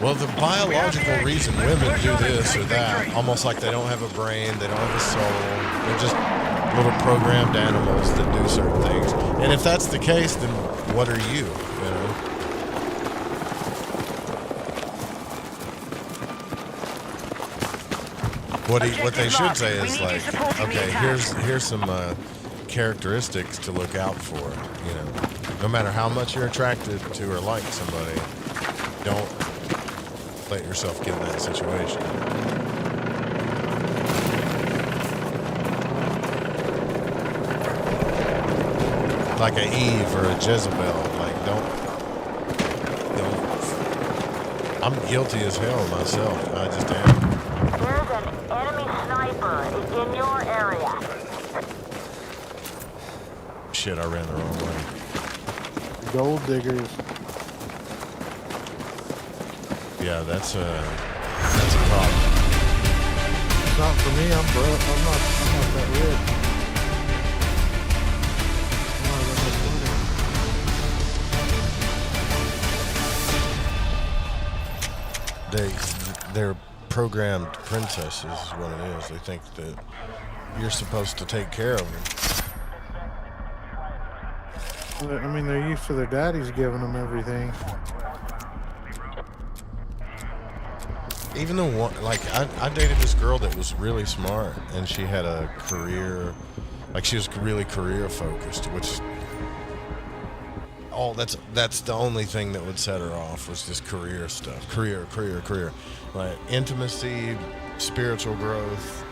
well, the biological reason women do this or that, almost like they don't have a brain, they don't have a soul, they're just little programmed animals that do certain things. And if that's the case, then what are you, you know? What they should say is like, okay, here's some characteristics to look out for. You know, no matter how much you're attracted to or like somebody, don't let yourself get in that situation. Like a Eve or a Jezebel, like don't. I'm guilty as hell myself. I just am. There's an enemy sniper in your area. Shit, I ran the wrong way. Gold diggers. Yeah, that's a problem. It's not for me. I'm broke. I'm not that rich. I'm not that much money. They're programmed princesses is what it is. They think that you're supposed to take care of them. I mean, they're used to their daddies giving them everything. Even the one, like, I dated this girl that was really smart, and she had a career, like, she was really career focused, which, that's the only thing that would set her off was this career stuff. Career. Like, intimacy, spiritual growth,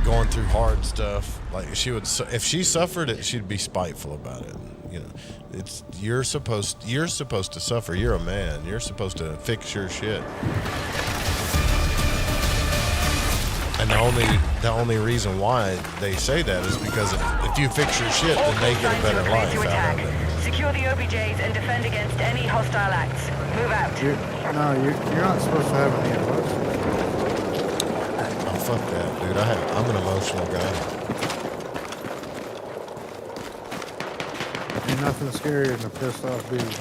going through hard stuff. Like, if she suffered it, she'd be spiteful about it. You know, you're supposed to suffer. You're a man. You're supposed to fix your shit. And the only reason why they say that is because if you fix your shit, then they get a better life out of it. Secure the OBJs and defend against any hostile acts. Move out. You're not supposed to have any emotions. Oh, fuck that, dude. I'm an emotional guy. Ain't nothing scarier than a pissed off dude.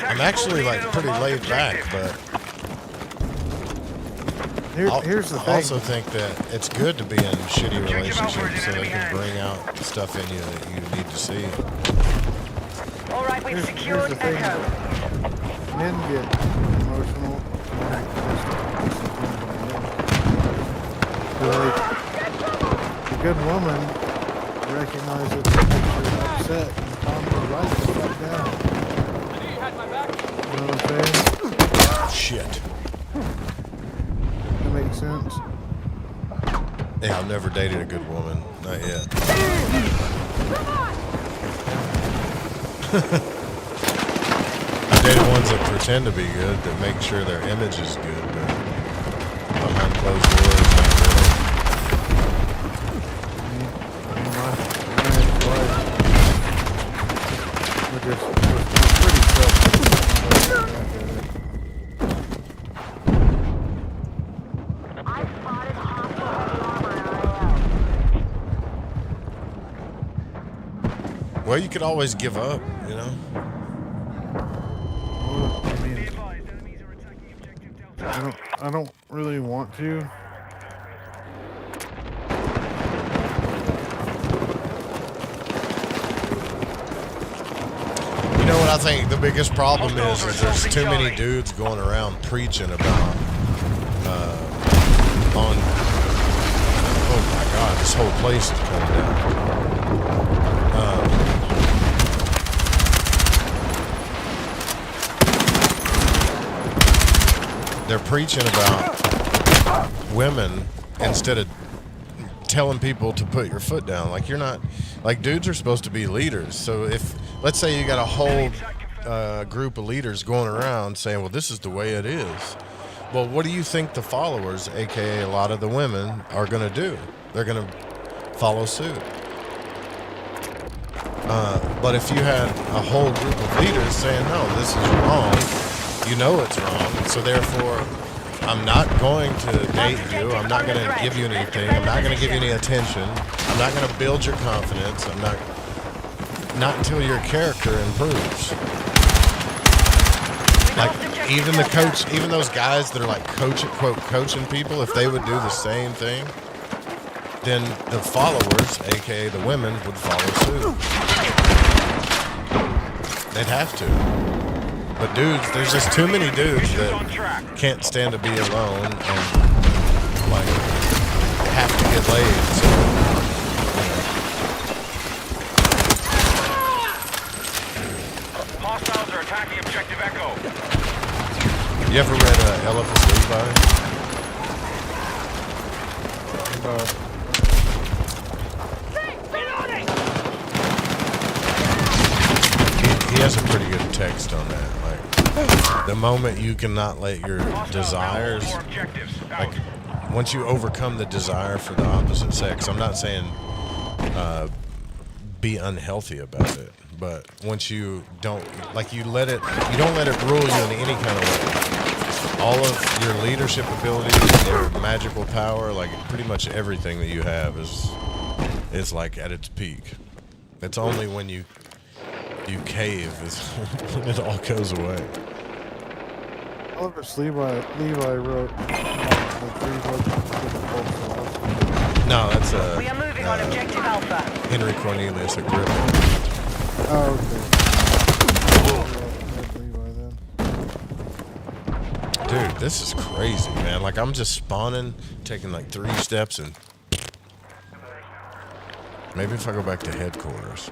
I'm actually like pretty laid back, but Here's the I thing. also think that it's good to be in shitty relationships so they can bring out stuff in you that you need to see. All right, we've Here's secured the thing. Echo. Men get emotional. Like, a good woman recognizes that you're upset and calmly writes the fuck down. I knew you had my back. You know what I'm saying? Shit. That makes sense. Yeah, I've never dated a good woman. Not yet. I've dated ones that pretend to be good, that make sure their image is good, but behind closed doors, not really. We're pretty self-conscious. I spotted hostile armor in our AO. Well, you could always give up, you know? Well, I mean, I don't really want to. You know what I think the biggest problem is there's too many dudes going around preaching about, oh my God, this whole place is coming down. They're preaching about women instead of telling people to put your foot down. Like, you're not, like, dudes are supposed to be leaders. So if, let's say you got a whole group of leaders going around saying, well, this is the way it is. Well, what do you think the followers, aka a lot of the women, are going to do? They're going to follow suit. But if you had a whole group of leaders saying, no, this is wrong, you know it's wrong, so therefore I'm not going to date you, I'm not going to give you anything, I'm not going to give you any attention, I'm not going to build your confidence, I'm not until your character improves. Like, even the coach, even those guys that are like coaching people, if they would do the same thing, then the followers, aka the women, would follow suit. They'd have to. But dudes, there's just too many dudes that can't stand to be alone and like have to get laid. So, Hostiles are attacking objective Echo. you ever read Eliphas Levi? He has a pretty good text on that. Like, the moment you cannot let your desires, like, once you overcome the desire for the opposite sex, I'm not saying be unhealthy about it, but once you don't, like, you don't let it rule you in any kind of way. All of your leadership abilities, your magical power, like, pretty much everything that you have is like at its peak. It's only when you cave is when it all goes away. Eliphas Levi wrote the 3 books. No, that's We are moving on objective Alpha. Henry Cornelius Agrippa. Oh, okay. Levi then. Dude, this is crazy, man. Like, I'm just spawning, taking like 3 steps, and maybe if I go back to headquarters.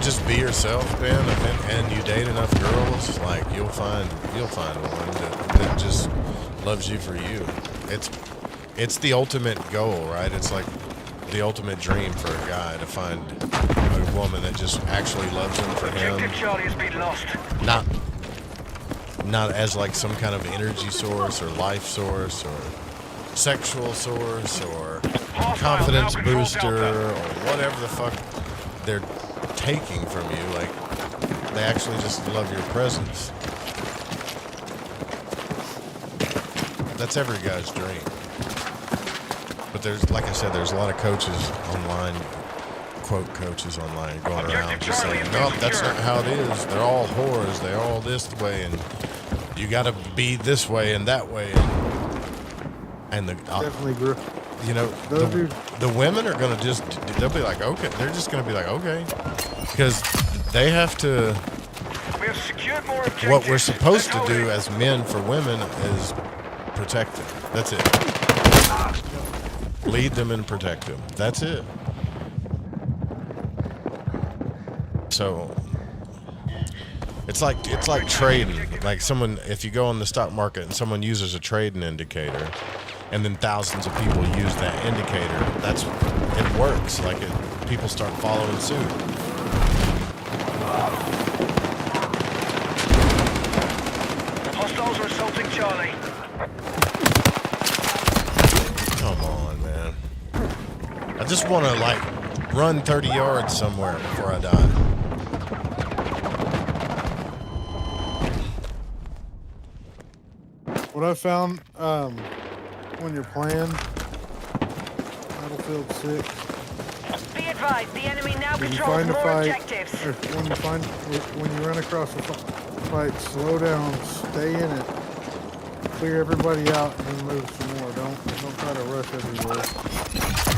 Just be yourself, man, and you date enough girls, like, you'll find one that just loves you for you. It's the ultimate goal, right? It's like the ultimate dream for a guy to find a woman that just actually loves him for him. Objective Charlie has been lost. Not as like some kind of energy source or life source or sexual source or confidence booster or whatever the fuck they're taking from you. Like, they actually just love your presence. That's every guy's dream. But there's, like I said, there's a lot of coaches online, quote coaches online, going around just saying, nope, that's not how it is. They're all whores. They're all this way, and you got to be this way and that way. And the Definitely grew. you know, the women are going to just, they'll be like, okay. They're just going to be like, okay. Because they have to, We have secured more objectives. what we're supposed to Let's do hold it. as men for women is protect them. That's it. Lead them and protect them. That's it. So it's like trading. Like, someone, if you go on the stock market and someone uses a trading indicator, and then thousands of people use that indicator, it works. Like, people start following suit. Hostiles are assaulting Charlie. Come on, man. I just want to, like, run 30 yards somewhere before I die. What I found, when you're playing Battlefield 6, Be advised, the enemy now when you controls find a more fight, objectives. or when you run across a fight, slow down, stay in it, clear everybody out, and then move some more. Don't try to rush everywhere.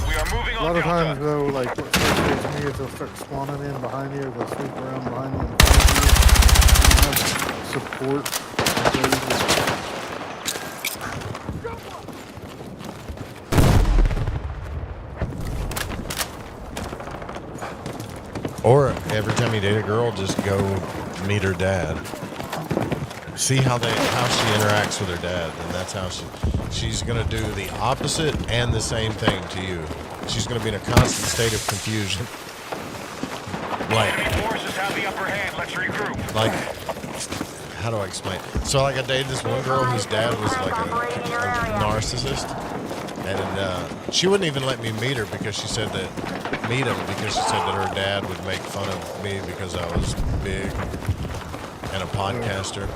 We are moving A on lot of Delta. times, though, like what frustrates me is they'll start spawning in behind you, or they'll sweep around behind you and find you. You have support. Or every time you date a girl, just go meet her dad. See how she interacts with her dad, and that's how she's gonna do the opposite and the same thing to you. She's gonna be in a constant state of confusion. Enemy forces have the upper hand. Let's regroup. Like, how do I explain? So, like, I dated this one girl whose dad was like a narcissist, and she wouldn't even let me meet her because she said that because she said that her dad would make fun of me because I was big and a podcaster.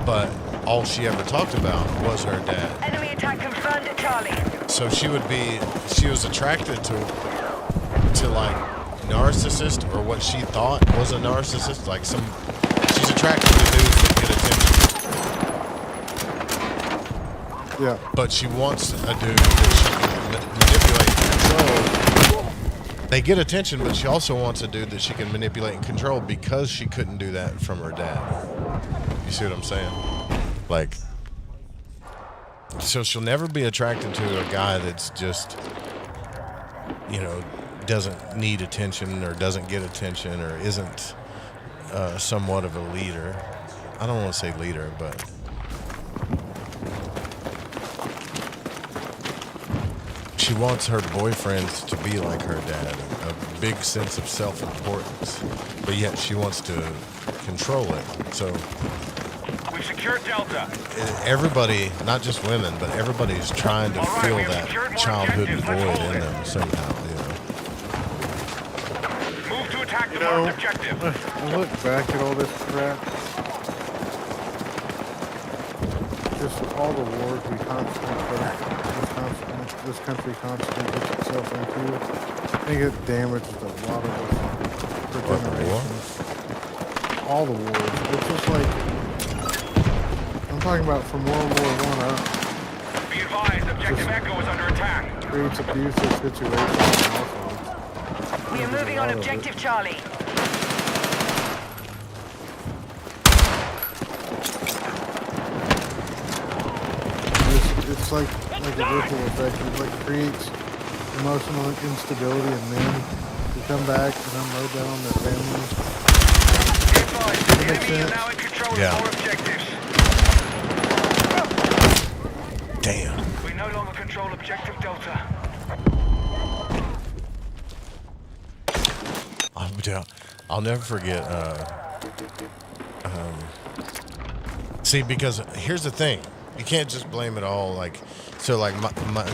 But all she ever talked about was her dad. Enemy attack confirmed at Charlie. So she was attracted to like narcissist, or what she thought was a narcissist. Like she's attracted to dudes that get attention. Yeah. But she wants a dude that she can manipulate and control. They get attention, but she also wants a dude that she can manipulate and control because she couldn't do that from her dad. You see what I'm saying? Like, so she'll never be attracted to a guy that's just, doesn't need attention or doesn't get attention or isn't somewhat of a leader. I don't want to say leader, but she wants her boyfriends to be like her dad, a big sense of self-importance, but yet she wants to control it. So We've secured Delta. everybody, not just women, but everybody's trying to All right, fill we have that secured more childhood objectives. Let's void hold in it. them somehow. Move to attack the You know, marked objective. I look back at all this crap. Just all the wars we constantly fight, this country constantly gets itself into. I think it damages a lot of us for What, the war? generations. All the wars. It's just like, I'm talking about from World War I up. Be advised, objective Echo is under attack. Creates abusive situations and all sorts. We are moving on objective Charlie. It's like a ripple effect. It like creates emotional instability in men who come back and unload that on their families. Be advised, the Makes enemy is sense. now in control Yeah. of more objectives. Damn. We no longer control objective Delta. I'll never forget. See, because here's the thing, you can't just blame it all. Like, so, like,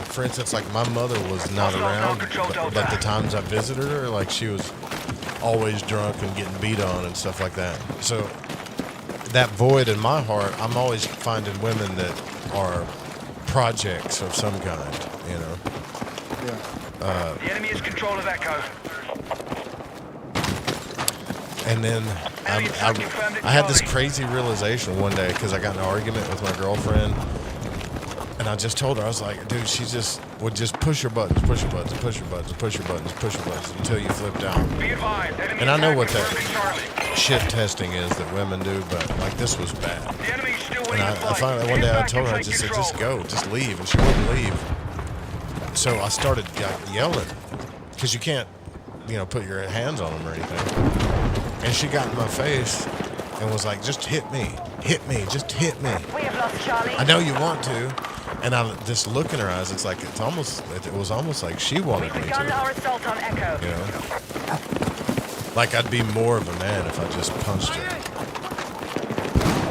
for instance, like my mother was not around, but the times I visited her, like, she was always drunk and getting beat on and stuff like that. So that void in my heart, I'm always finding women that are projects of some kind, Yeah. The enemy is control of Echo. And then I had this crazy realization one day because I got in an argument with my girlfriend, and I just told her, I was like, dude, she just would just push her buttons, push her buttons, push her buttons, push her buttons, push her buttons until you flipped out. Be advised, enemy And I know attack what that confirmed at Charlie. shit testing is that women do, but like this was bad. The enemy is still And winning I the fight. finally one Get day I back told her, and I take just said, control. just go, just leave, and she wouldn't leave. So I started yelling because you can't, put your hands on them or anything. And she got in my face and was like, just hit me, just hit me. We have lost Charlie. I know you want to. And I just look in her eyes, it was almost like she wanted We've me begun to. our assault on Echo. Like I'd be more of a man if I just punched her.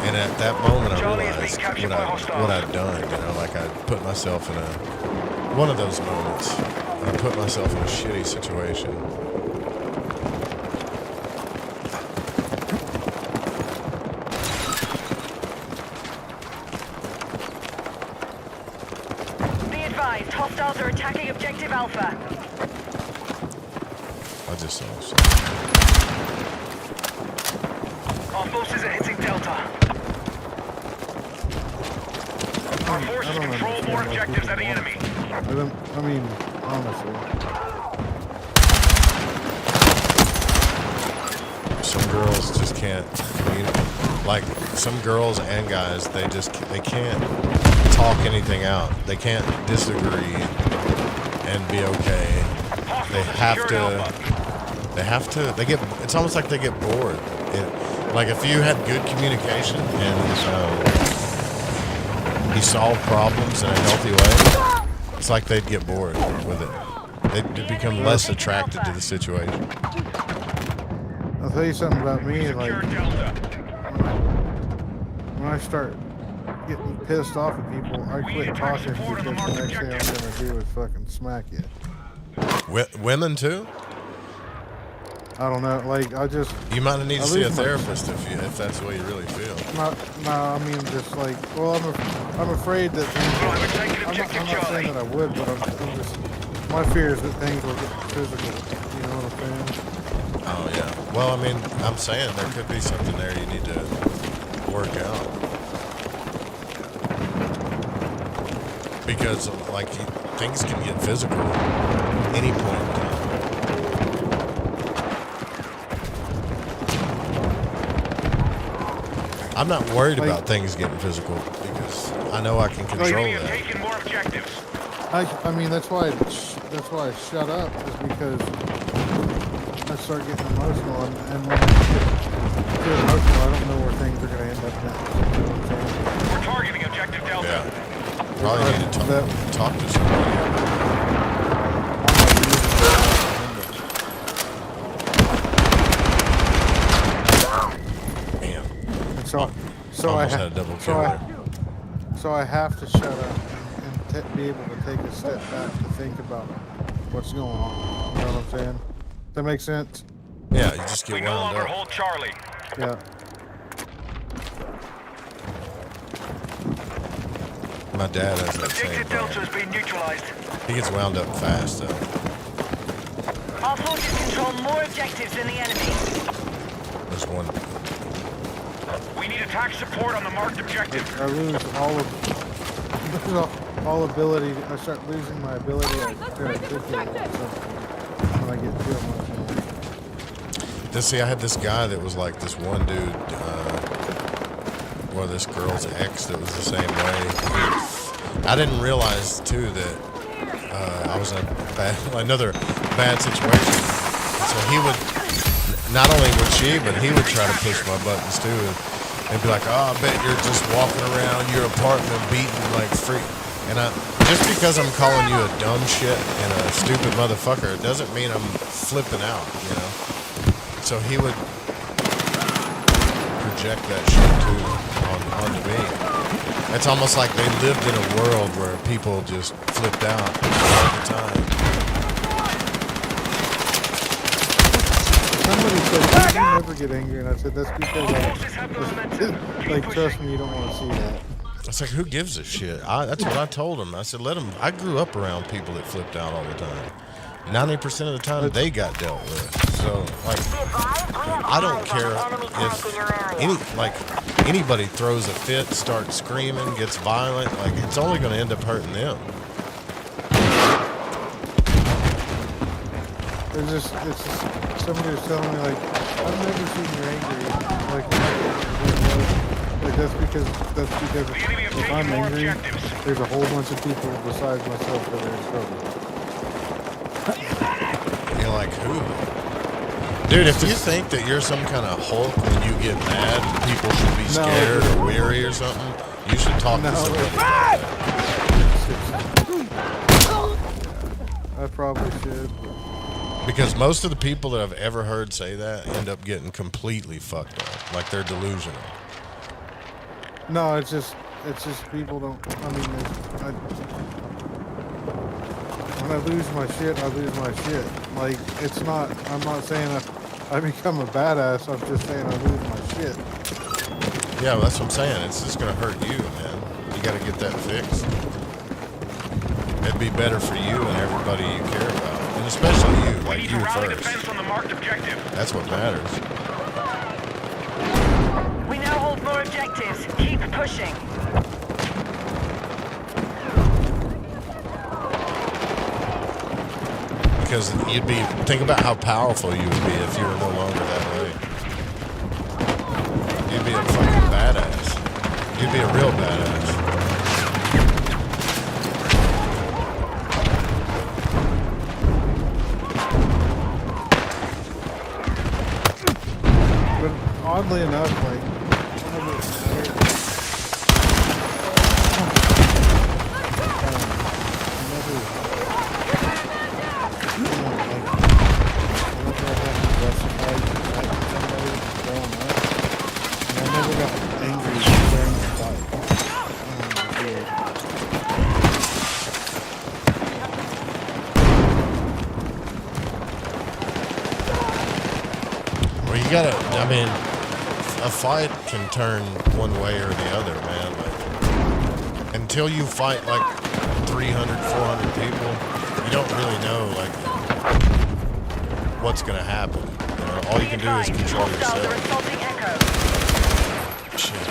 And at that moment I Charlie is being realized captured by hostiles. what I'd done, like I put myself in one of those moments. I put myself in a shitty situation. Be advised, hostiles are attacking objective Alpha. I just saw Our forces are hitting Delta. Our forces don't control understand more why objectives people than the want enemy. I mean, honestly. some girls just can't, like some girls and guys, they can't talk anything out. They can't disagree and be okay. They have to They have to. They get. It's almost like they get bored. Like if you had good communication and you solve problems in a healthy way, it's like they'd get bored with it. They'd become less attracted to the situation. I'll tell you something about me. Like Secure Delta. when I start getting pissed off at people, I quit talking because the next thing I'm gonna do is fucking smack you. Women too. I don't know. Like I just. You might need to I see a lose my- therapist if that's the way you really feel. No, I mean just like, well, I'm afraid that things Right, we're taking I'm objective not Charlie. saying that I would, but I'm just, my fear is that things will get physical. You know what I'm saying? Oh yeah. Well, I mean, I'm saying there could be something there you need to work out because like things can get physical at any point in time. I'm not worried Like- about things getting physical because I know I can control Enemy have that. taken more objectives. I mean that's why I shut up is because I start getting emotional and when I get emotional, I don't know where things are gonna end up next. You know what I'm saying? We're targeting objective Delta. Yeah. Probably need to talk to somebody. Man, So I almost had a double kill there. so I have to shut up and be able to take a step back to think about what's going on. You know what I'm saying? Does that make sense? Yeah, you just We get no wound longer up. hold Charlie. Yeah. My dad has that same Objective Delta problem. has been neutralized. He gets wound up fast though. Our forces control more objectives than the enemy. There's one. We need attack support on the marked objective. I lose all ability. I start losing my ability to articulate something when I get too emotional. See, I had this guy that was like this one dude, well, this girl's ex that was the same way. I didn't realize too that I was in another bad situation. So he would, not only would she, but he would try to push my buttons too. And be like, oh, I bet you're just walking around your apartment beating like freak. And just because I'm calling you a dumb shit and a stupid motherfucker, it doesn't mean I'm flipping out, you know? So he would project that shit too onto me. It's almost like they lived in a world where people just flipped out all the time. Somebody said, you never get angry, and I said, that's because like, trust me, you don't want to see that. It's like, who gives a shit? That's what I told him. I said, let them. I grew up around people that flipped out all the time. 90% of the time, they got dealt with. So, like, I don't care if anybody throws a fit, starts screaming, gets violent. Like, it's only going to end up hurting them. It's just somebody was telling me like I've never seen you angry like that's because if I'm angry, there's a whole bunch of people besides myself that are in trouble. You're like, who? Dude, if you think that you're some kind of Hulk when you get mad and people should be scared or weary or something, you should talk to somebody about that. I probably should. Because most of the people that I've ever heard say that end up getting completely fucked up. Like they're delusional. No, it's just people don't. I mean, when I lose my shit, I lose my shit. Like it's not. I'm not saying I become a badass. I'm just saying I lose my shit. Yeah, well, that's what I'm saying. It's just gonna hurt you, man. You gotta get that fixed. It'd be better for you and everybody you care about. And especially you, We like need you to rally first. defense on the marked objective. That's what matters. We now hold more objectives. Keep pushing. Because think about how powerful you would be if you were no longer that way. You'd be a fucking badass. You'd be a real badass. oddly enough, like, whenever Well, you gotta, I mean, a fight can turn one way or the other, man. Like, until you fight like 300, 400 people, you don't really know like what's gonna happen. You know, all you can do is control Hostiles are yourself. assaulting Echo. Shit.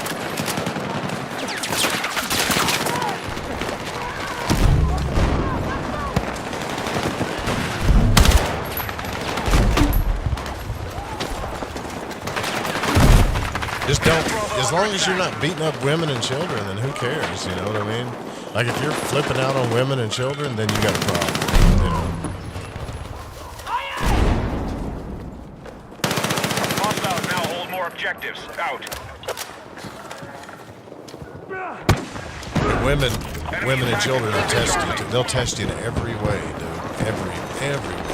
Just don't, as long as you're not beating up women and children, then who cares, you know what I mean? Like if you're flipping out on women and children, then you got a problem, you know? Hostiles now hold more objectives. Out. Women and children will test you, too. They'll test you in every way, dude. Every way.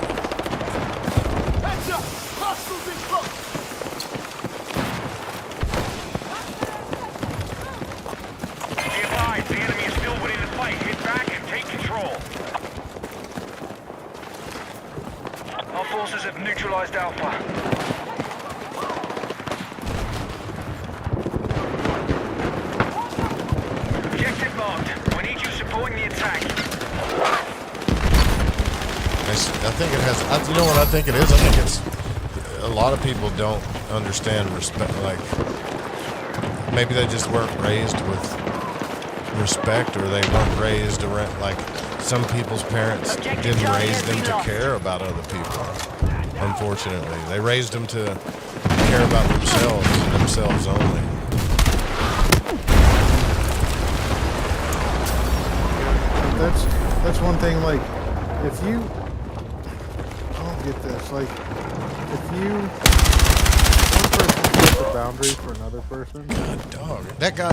Heads up! Hostiles in close! Be advised, the enemy is still winning the fight. Hit back and take control. Our forces have neutralized Alpha. Objective marked. We need you supporting the attack. I think it has, you know what I think it is? I think it's, a lot of people don't understand respect, like, maybe they just weren't raised with respect, or they weren't raised around, like, some people's parents didn't raise them to care about other people, unfortunately. They raised them to care about themselves and themselves only. that's one thing, like, if you, I don't get this, like, if you, one person sets a boundary for another person, God, dog. That guy,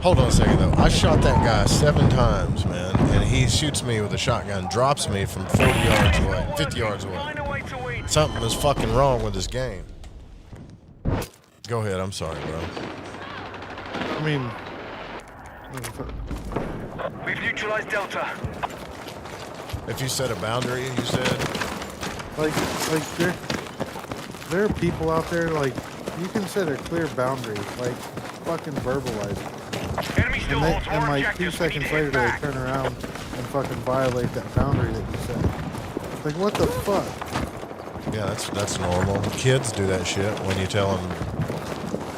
hold on a second though. I shot that guy 7 times, man, and he shoots me with a shotgun, drops me from 40 yards away, 50 yards away. Find a way to win. Something is fucking wrong with this game. Go ahead, I'm sorry, bro. I mean, We've neutralized Delta. If you set a boundary, you said, like there are people out there, like, you can set a clear boundary, like, fucking verbalize it. Enemy still holds more And like 2 objectives. We need seconds to later hit they back. turn around and fucking violate that boundary that you set. Like, what the fuck? yeah, that's normal. Kids do that shit when you tell them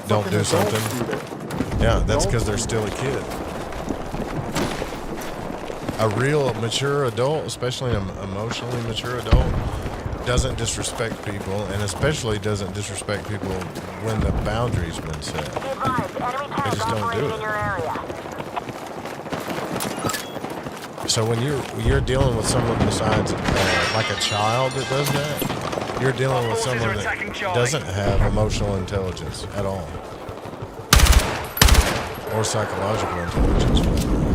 don't Fucking do adults something. do that. Yeah, that's Adults because they're still a kid. A real mature adult, especially an emotionally mature adult, doesn't disrespect people, and especially doesn't disrespect people when the boundary's been set. Be advised, enemy They tanks just don't do operating it. in your area. So when you're dealing with someone besides like a child that does that, you're dealing with someone that doesn't have emotional intelligence at all, or psychological intelligence. For that matter.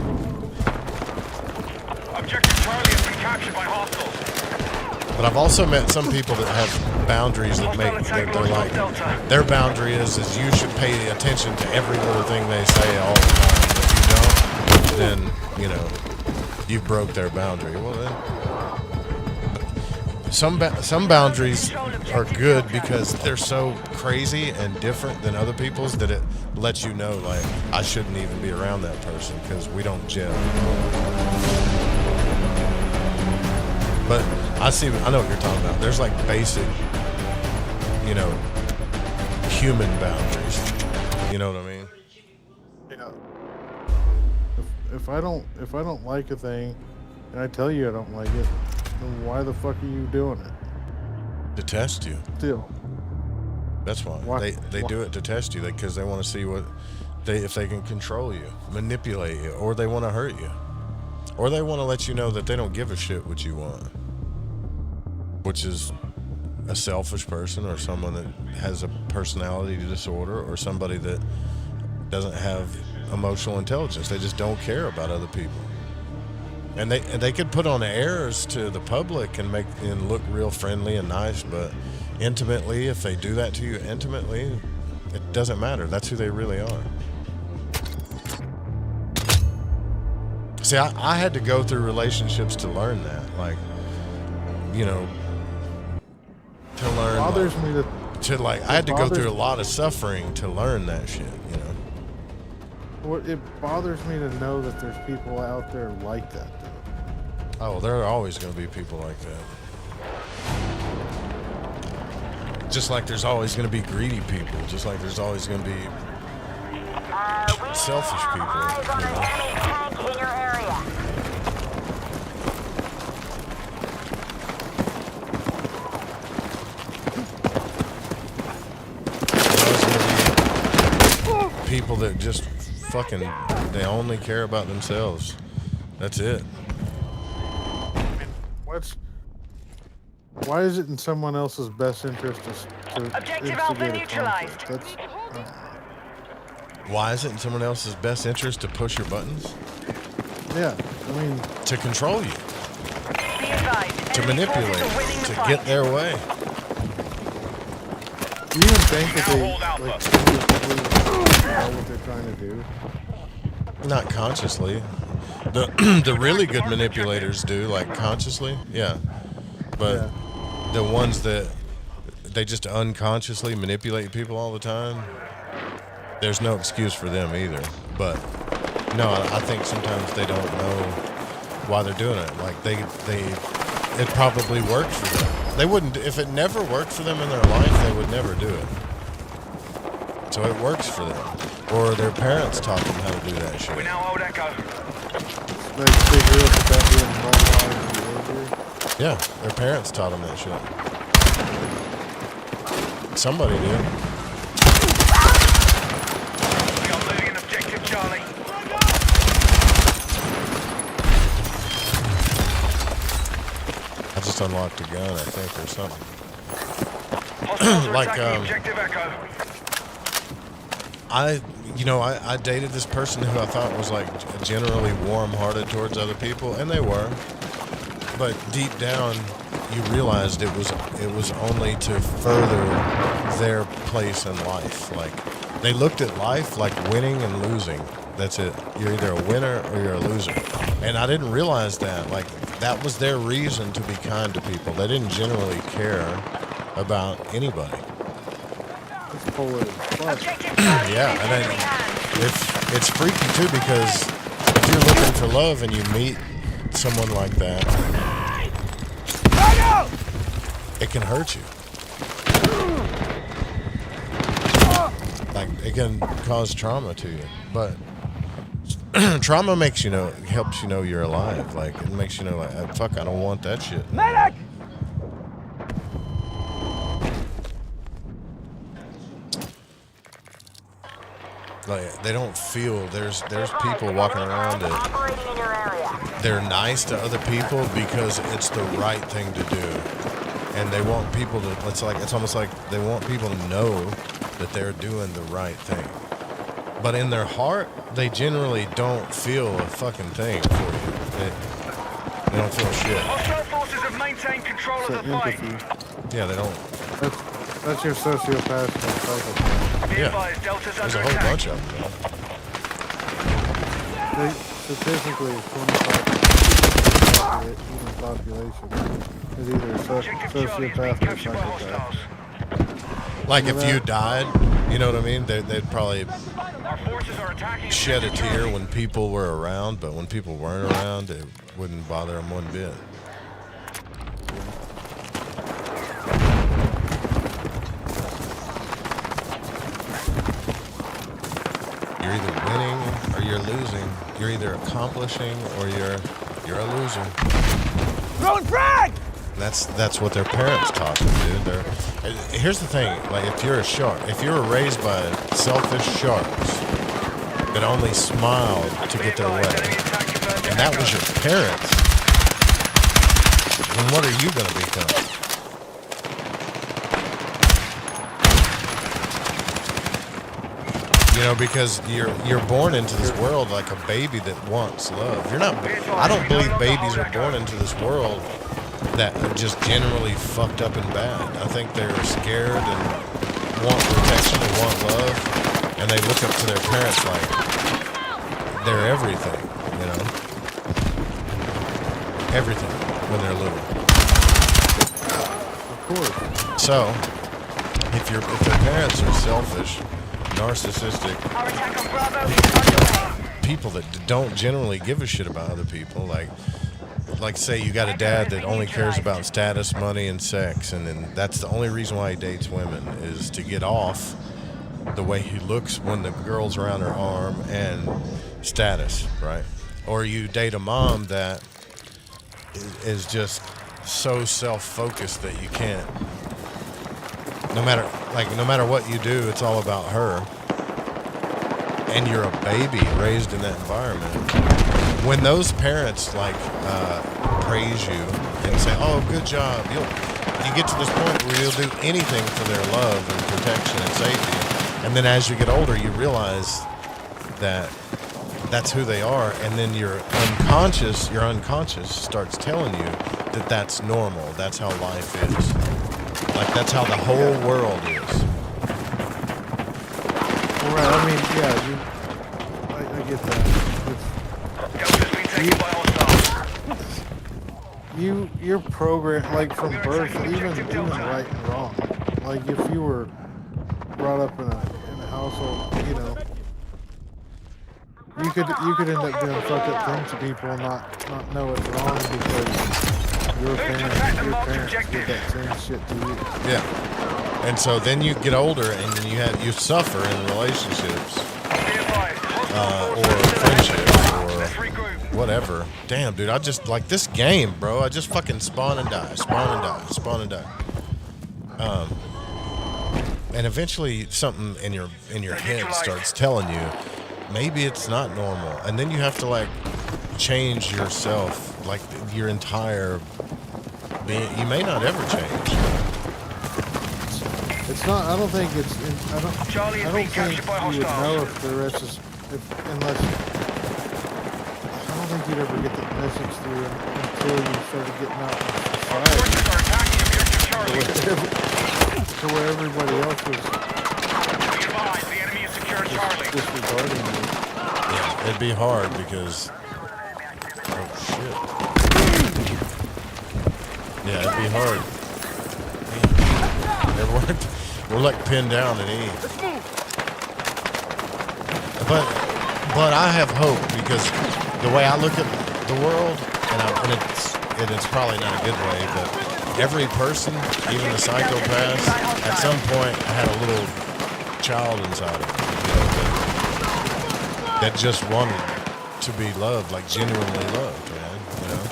Objective Charlie has been captured by hostiles. But I've also met some people that have boundaries that make that they're like, their boundary is you should pay attention to every little thing they say all the time. If you don't, then you know you've broke their boundary. Well then, some boundaries are good because they're so crazy and different than other people's that it lets you know, like, I shouldn't even be around that person because we don't gel. But I know what you're talking about. There's like basic, you know, human boundaries. You know what I mean? Yeah. If I don't like a thing, and I tell you I don't like it, then why the fuck are you doing it? To test you. Still. That's why. Why- They do it to test you because they want to see if they can control you, manipulate you, or they want to hurt you. Or they want to let you know that they don't give a shit what you want. Which is a selfish person or someone that has a personality disorder or somebody that doesn't have emotional intelligence. They just don't care about other people. And they could put on airs to the public and make and look real friendly and nice, but intimately, if they do that to you intimately, it doesn't matter. That's who they really are. See, I had to go through relationships to learn that. Like, you know, to learn. It bothers me that I had to go through a lot of suffering to learn that shit, you know. it bothers me to know that there's people out there like that. Though. Oh, there are always going to be people like that. Just like there's always going to be greedy people. Just like there's always going to be selfish people. Eyes on You an know? enemy tank in your area. People that just fucking, they only care about themselves. That's it. Why is it in someone else's best interest to Objective instigate Alpha a neutralized. conflict? Why is it in someone else's best interest to push your buttons? Yeah, I mean, To control you, Be advised, to enemy manipulate forces are winning you, the to fight. get their way. do you even think that Now they hold Alpha. like consciously know what they're trying to do? Not consciously. The really good manipulators do, like consciously, yeah. But the ones that they just unconsciously manipulate people all the time, there's no excuse for them either. But no, I think sometimes they don't know why they're doing it. Like it probably worked for them. They wouldn't, if it never worked for them in their life, they would never do it. So it works for them. Or their parents taught them how to do that shit. We now hold Echo. They figure out that being normalized behavior. Yeah, their parents taught them that shit. Somebody did. We are losing objective Charlie. I just unlocked a gun, I think, or something. Hostiles are Like, attacking objective Echo. I dated this person who I thought was like generally warm-hearted towards other people, and they were. But deep down, you realized it was only to further their place in life. Like they looked at life like winning and losing. That's it. You're either a winner or you're a loser. And I didn't realize that. Like that was their reason to be kind to people. They didn't generally care about anybody. It's polar as fuck. Objective Charlie Yeah, is in and enemy hands. it's freaky too because if you're looking for love and you meet someone like that, it can hurt you. Like it can cause trauma to you, but trauma makes you know, helps you know you're alive. Like it makes you know, like fuck, I don't want that shit. Medic! Like they don't feel there's people walking around that Operating in your area. they're nice to other people because it's the right thing to do, and they want people to. It's almost like they want people to know that they're doing the right thing. But in their heart, they generally don't feel a fucking thing for you. They don't feel shit. Hostile forces have maintained control It's of the fight. empathy. Yeah, they don't. That's your sociopath and psychopath. Be Yeah. advised, Delta's There's under a whole attack. bunch of them. Man. They statistically, 25% of the human population is either a Objective Charlie is being sociopath or captured by psychopath. hostiles. Like if you died, you know what I mean? They'd probably Our forces are attacking shed a objective tear Charlie. when people were around, but when people weren't around, it wouldn't bother them one bit. You're either winning or you're losing. You're either accomplishing or you're a loser. Throwing frag! That's what their parents taught them, dude. Here's the thing: like if you're a shark, if you were raised by selfish sharks that only smiled to get their way, Enemy attack confirmed to and that Echo. was your parents, then what are you going to become? You know, because you're born into this world like a baby that wants love. You're not. I don't believe babies are born into this world that are just generally fucked up and bad. I think they're scared and want protection and want love, and they look up to their parents like they're everything. You know, everything when they're little. Of course. So, if their parents are selfish, narcissistic Our attack on Bravo is underway. people that don't generally give a shit about other people, like say you got a dad that only cares about status, money, and sex, and then that's the only reason why he dates women is to get off the way he looks when the girl's around her arm and status, right? Or you date a mom that is just so self-focused that you can't. No matter what you do, it's all about her. And you're a baby raised in that environment. When those parents praise you and say, "Oh, good job," you get to this point where you'll do anything for their love and protection and safety. And then as you get older, you realize that that's who they are, and then your unconscious starts telling you that that's normal. That's how life is. Like that's how the whole world is. Right. I mean, yeah. I get that. Delta's been taken by hostiles. You're programmed like from birth, even right and wrong. Like if you were brought up in a household, you know, you could end up doing fucked up things to people and not know it's wrong because your parents did that same shit to you. Yeah. And so then you get older and then you suffer in relationships or friendships or whatever. Damn, dude, I just like this game, bro. I just fucking spawn and die. And eventually something in your head starts telling you maybe it's not normal. And then you have to like change yourself, like your entire being. You may not ever change. It's not. I don't think it's. I don't think captured by you would hostiles. know if the rest is unless. I don't think you'd ever get the message through until you started getting out in society Forces are attacking Objective Charlie. to where everybody else was Be advised, the enemy has secured Charlie. disregarding you. Yeah, it'd be hard because oh shit. Yeah, it'd be hard. We're like pinned down at E. But I have hope because the way I look at the world, and it's probably not a good way, but every person, even the psychopaths, at some point had a little child inside of them, you know, that just wanted to be loved, like genuinely loved, man. You know.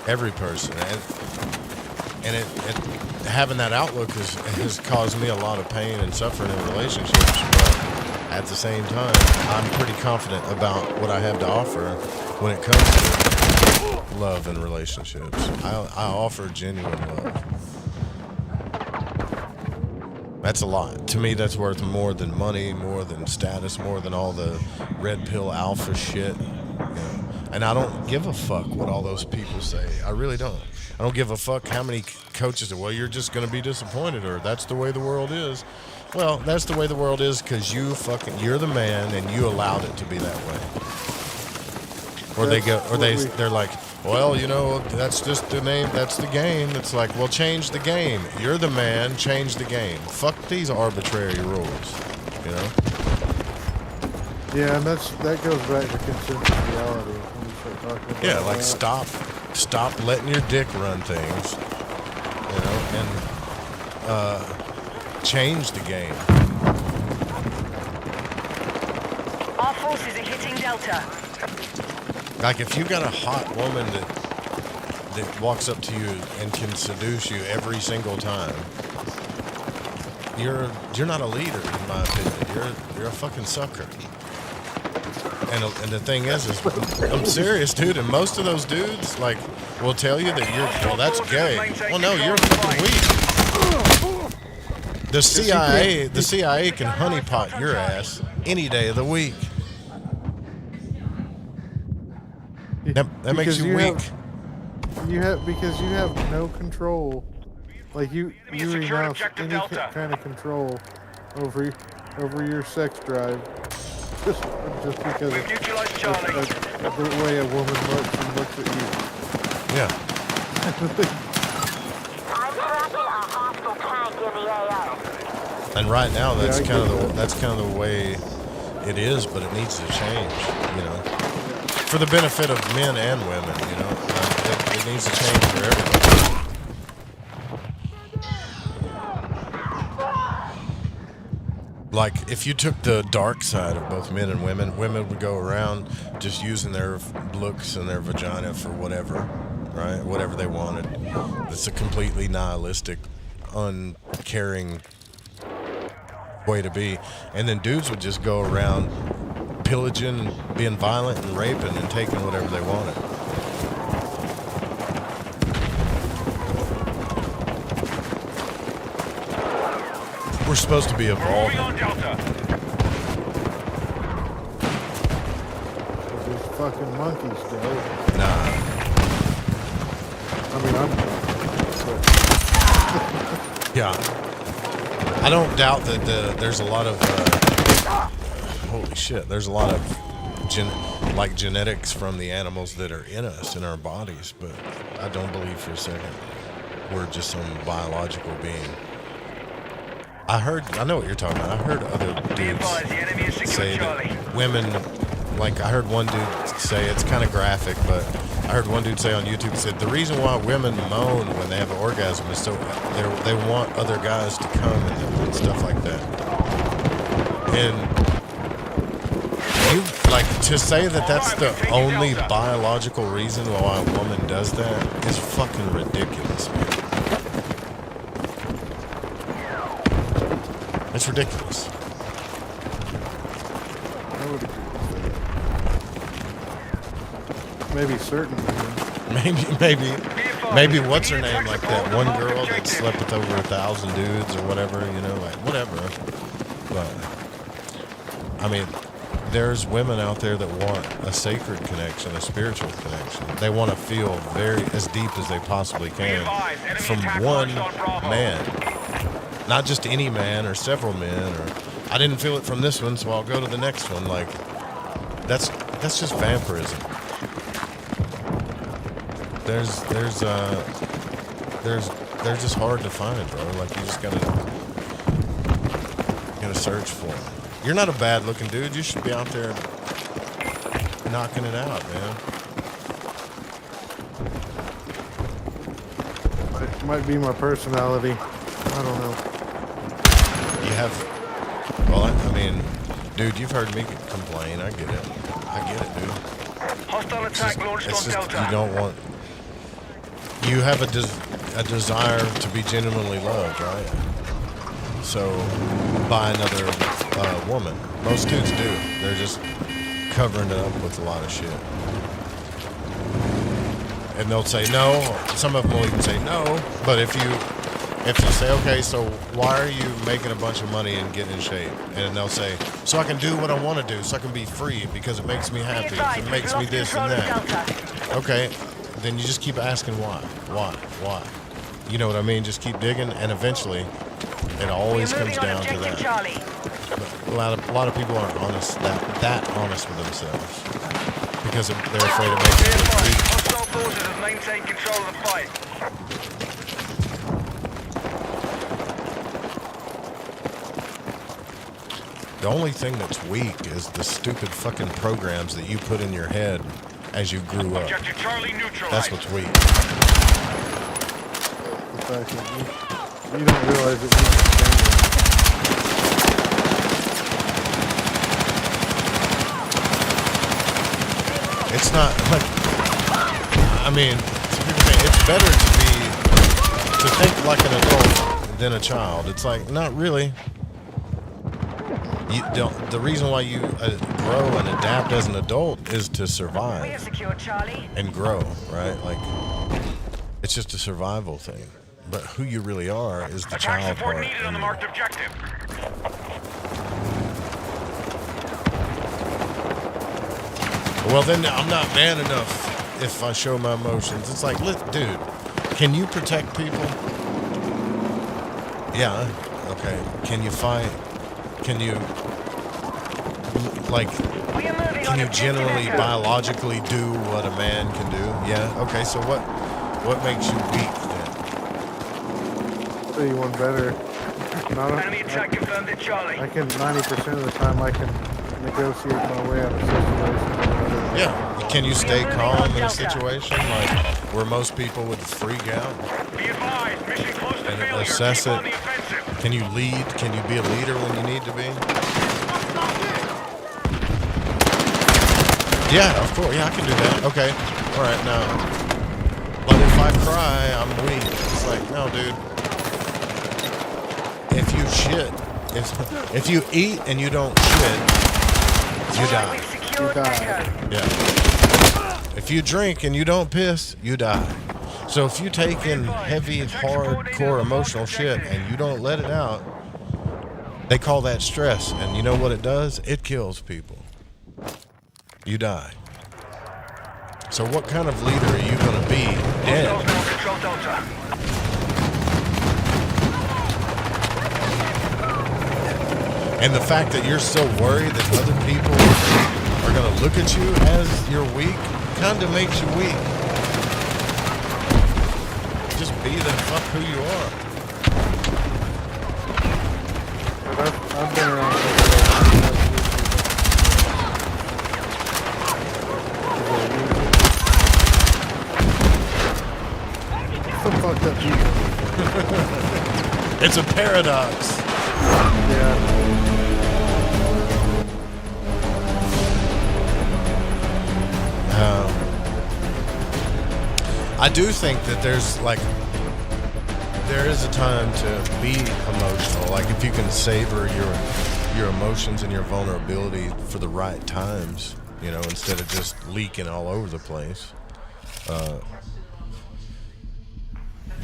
Every person, and it having that outlook has caused me a lot of pain and suffering in relationships. But at the same time, I'm pretty confident about what I have to offer when it comes to love and relationships. I offer genuine love. That's a lot. To me, that's worth more than money, more than status, more than all the red pill alpha shit. You know? And I don't give a fuck what all those people say. I really don't. I don't give a fuck how many coaches say, well, you're just going to be disappointed, or that's the way the world is. Well, that's the way the world is because you're the man and you allowed it to be that way. Or they're like, well, you know, that's just the name, that's the game. It's like, well, change the game. You're the man, change the game. Fuck these arbitrary rules, you know? Yeah, and that goes back to consensus reality when you start talking about Yeah, like that. stop letting your dick run things, you know, and change the game. Our forces are hitting Delta. Like if you got a hot woman that walks up to you and can seduce you every single time, you're not a leader in my opinion. You're a fucking sucker. And the thing is I'm serious, dude. And most of those dudes like will tell you that that's gay. Well, no, you're fucking weak. The CIA can honeypot your ass any day of the week. That makes Because you weak. Because you have no control. Like you secured renounce objective any Delta. kind of control over your sex drive. Just because We've neutralized Charlie. of the way a woman looks and looks at you. Yeah. I'm tracking a hostile tank in the AO. And right now, that's I kind get of that. that's kind of the way it is, but it needs to change. You know, for the benefit of men and women. You know, it needs to change for everybody. Like, if you took the dark side of both men and women would go around just using their looks and their vagina for whatever, right? Whatever they wanted. It's a completely nihilistic, uncaring way to be. And then dudes would just go around pillaging, being violent and raping and taking whatever they wanted. We're supposed to be Moving evolving. on Delta. These fucking monkeys, Joe. Nah. I mean, I'm. Yeah. I don't doubt that there's a lot of holy shit. There's a lot of genetics from the animals that are in us, in our bodies, but I don't believe for a second we're just some biological being. I know what you're talking about. I heard other Be advised, the enemy has dudes secured say Charlie. that women, like I heard one dude say, it's kind of graphic, but I heard one dude say on YouTube, said the reason why women moan when they have an orgasm is so they want other guys to come and stuff like that. And you like to say that that's the only biological reason why a woman does that is fucking ridiculous, man. It's ridiculous. I would agree with that. Maybe certain women. Maybe what's her name, like that one girl that slept with over 1,000 dudes or whatever, you know, like whatever. But I mean, there's women out there that want a sacred connection, a spiritual connection. They want to feel as deep as they possibly can from one man. Not just any man or several men, or I didn't feel it from this one, so I'll go to the next one. Like that's just vampirism. They're just hard to find, bro. Like you just gotta search for them. You're not a bad looking dude. You should be out there knocking it out, man. It might be my personality. I don't know. You have, well, I mean, dude, you've heard me complain. I get it, dude. Hostile attack launched on Delta. You don't want, you have a desire to be genuinely loved, right? So, by another woman. Most dudes do. They're just covering it up with a lot of shit. And they'll say no. Some of them will even say no. But if you say, okay, so why are you making a bunch of money and getting in shape? And they'll say, so I can do what I want to do, so I can be free because it makes me happy. It makes me this and that. Okay, then you just keep asking why. You know what I mean? Just keep digging, and eventually, it always comes down to that. But a lot of people aren't honest, that honest with themselves, because they're afraid of making it weak. Hostile forces have maintained control of the fight. The only thing that's weak is the stupid fucking programs that you put in your head as you grew up. Objective Charlie neutralized. That's what's weak. The fact that you don't realize it means It's not like, I mean, some people think it's better to think like an adult than a child. It's like, not really. You don't, the reason why you grow and adapt as an adult is to We have survive secured Charlie. and grow, right? Like, it's just a survival thing. but who you really are is the Attack child support part. needed on the in marked you. objective. Well, then I'm not man enough if I show my emotions. It's like, dude, can you protect people? Yeah. Okay. Can you fight? Can you, like, We are moving can on you objective generally Echo. biologically do what a man can do? Yeah. Okay. So what makes you weak then? I'll tell you one better. Enemy attack confirmed at Charlie. I can 90% of the time I can negotiate my way out of situations. Yeah. Can you stay calm in a situation like where most people would freak out? Be advised, mission close to And failure. assess Keep it. on the offensive. Can you lead? Can you be a leader when you need to be? Yeah, of course. Yeah, I can do that. Okay. All right, now. But if I cry, I'm weak. It's like, no, dude. If you shit, if you eat and you don't shit, you die. We've secured You die. Echo. Yeah. If you drink and you don't piss, you die. So if you take in heavy, hardcore emotional shit and you don't let it out, they call that stress. And you know what it does? It kills people. You die. So what kind of leader are you going to be Hostiles dead? now control Delta. And the fact that you're so worried that other people are going to look at you as you're weak kind of makes you weak. Just be the fuck who you are. But I've been around. Some fucked up people. It's a paradox. Yeah. I do think that there is a time to be emotional. Like if you can savor your emotions and your vulnerability for the right times, you know, instead of just leaking all over the place.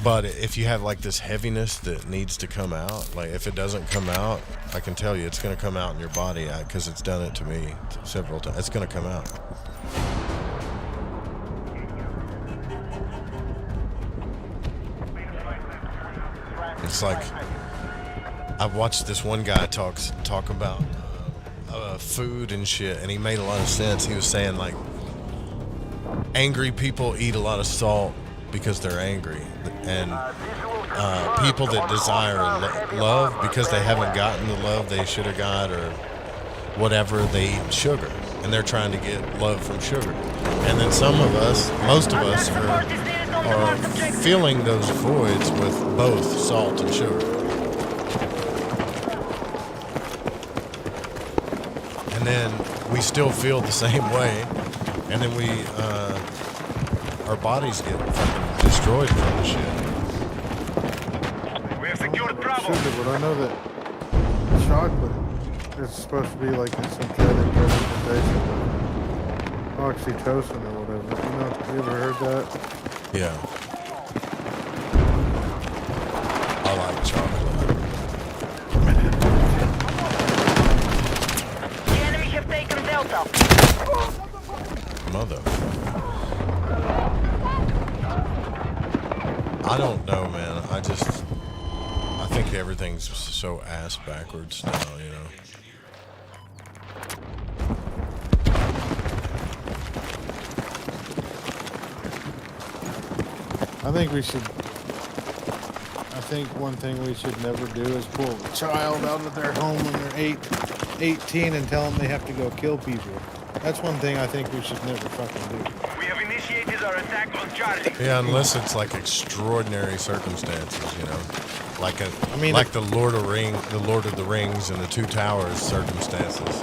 But if you have like this heaviness that needs to come out, like if it doesn't come out, I can tell you it's going to come out in your body because it's done it to me several times. It's going to come out. It's like I've watched this one guy talk about food and shit, and he made a lot of sense. He was saying like angry people eat a lot of salt because they're angry, and people that desire love because they haven't gotten the love they should have got or whatever, they eat sugar, and they're trying to get love from sugar. And then some of us, most of us, are filling those voids with both salt and sugar. And then we still feel the same way, and then our bodies get fucking destroyed from the shit. We have secured Bravo. Sugar, but I know that chocolate is supposed to be like a synthetic representation of oxytocin or whatever. You know, you ever heard that? Yeah. I like chocolate. The enemy have taken Delta. Mother. I don't know, man. I think everything's so ass backwards now, you know. I think one thing we should never do is pull a child out of their home when they're 18 and tell them they have to go kill people. That's one thing I think we should never fucking do. We have initiated our attack on Charlie. Yeah, unless it's like extraordinary circumstances, you know, like the Lord of the Rings and the Two Towers circumstances,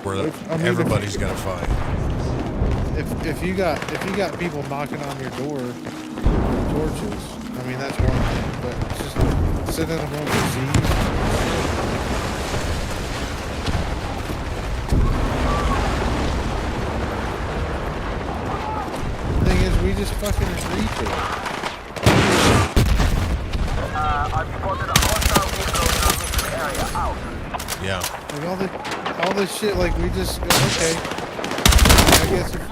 where everybody's gonna fight. If you got people knocking on your door with torches, I mean that's one thing. But just sitting at home disease. The thing is, we just fucking agree to it. Yeah. Like all this shit, like we just go, okay.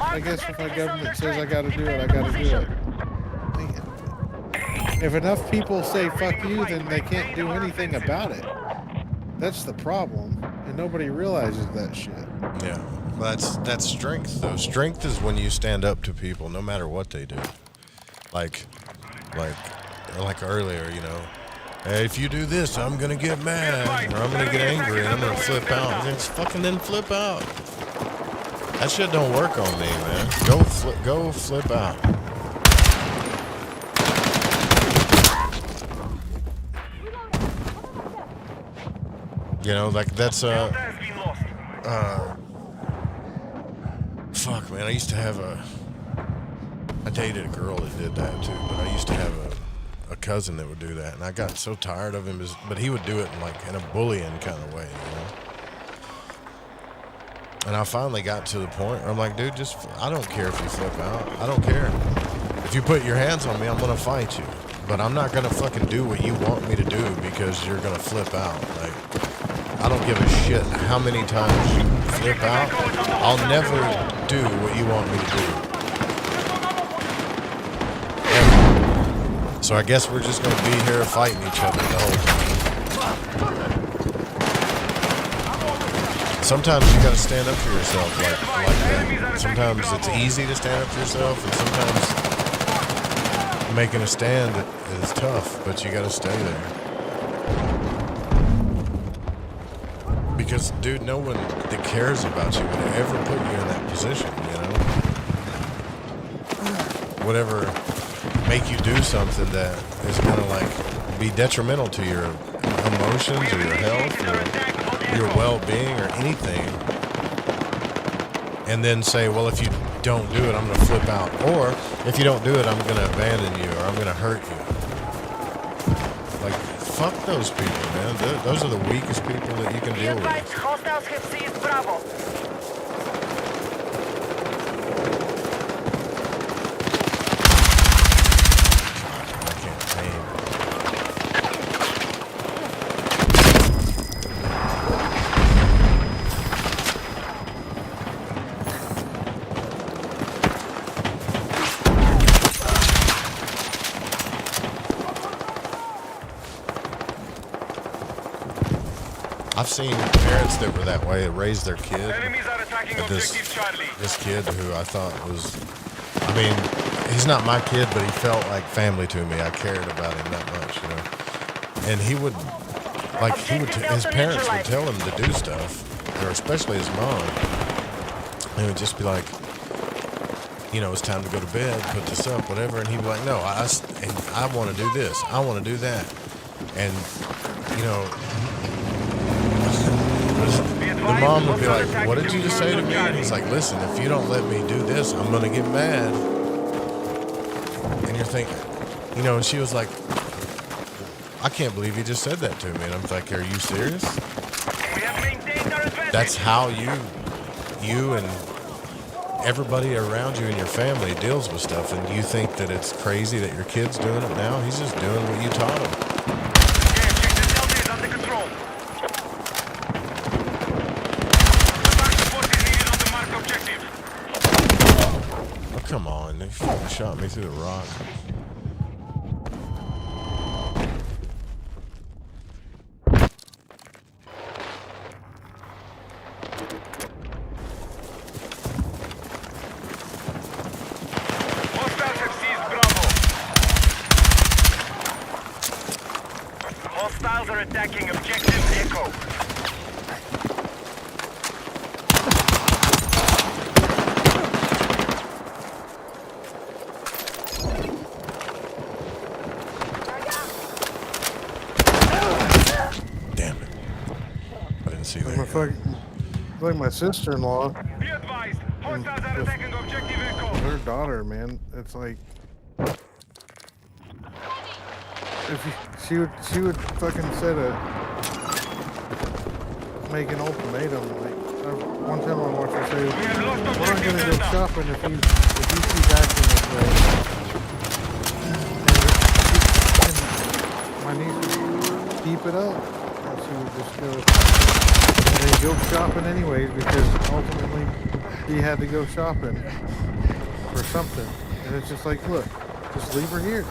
I guess if my government says I gotta do it, I gotta do it. Like, if enough people say fuck you, then they can't do anything about it. That's the problem, and nobody realizes that shit. Yeah. Well, that's strength though. Strength is when you stand up to people, no matter what they do. Like earlier, you know. Hey, if you do this, I'm gonna get mad, or I'm gonna get angry, and I'm gonna flip out. And then flip out. That shit don't work on me, man. Go flip out. You know, like that's Delta has been lost. fuck, man. I used to have I dated a girl that did that too, but I used to have a cousin that would do that, and I got so tired of him. But he would do it in a bullying kind of way, you know. And I finally got to the point where I'm like, dude, I don't care if you flip out. I don't care. If you put your hands on me, I'm gonna fight you. But I'm not gonna fucking do what you want me to do because you're gonna flip out. Like, I don't give a shit how many times you flip out. I'll never do what you want me to do. Ever. So I guess we're just gonna be here fighting each other the whole time. Sometimes you gotta stand up for yourself like that. Sometimes it's easy to stand up for yourself, and sometimes making a stand is tough, but you gotta stay there. Because, dude, no one that cares about you would ever put you in that position, you know? Whatever make you do something that is gonna, like, be detrimental to your emotions or your health or your well-being or anything, and then say, well, if you don't do it, I'm gonna flip out, or if you don't do it, I'm gonna abandon you, or I'm gonna hurt you. Like, fuck those people, man. Those are the weakest people that you can Be deal advised, with. hostiles have seized Bravo. I can't aim. I've seen parents that were that way, that raised their kid. Enemies are attacking objective Charlie. This kid who I thought was, I mean, he's not my kid, but he felt like family to me. I cared about him that much, you know. And he would, like, his parents would tell him to do stuff, or especially his mom. And it would just be like, you know, it's time to go to bed, put this up, whatever. And he'd be like, no, I want to do this. I want to do that. And, you know, the mom would be like, what did you just say to me? And he's like, listen, if you don't let me do this, I'm going to get mad. And you're thinking, you know, and she was like, I can't believe you just said that to me. And I'm like, are you serious? We have maintained our advantage. That's how you and everybody around you and your family deals with stuff. And you think that it's crazy that your kid's doing it now? He's just doing what you taught him. Objective Delta is under control. Attack support is needed on the marked objective. Oh, come on. They fucking shot me through the rock. Hostiles have seized Bravo. Hostiles are attacking objective Echo. Damn it. I didn't see I'm a that. fucking, like my sister-in-law, Be advised, hostiles are attacking objective Echo. her daughter, man. It's like, she would fucking make an ultimatum. Like, one time I watched her say, We have lost we're not objective gonna go Delta. shopping if you keep acting this way. And my niece would keep it up. And he would just go and then go shopping anyways because ultimately he had to go shopping for something. And it's just like, look, just leave her here.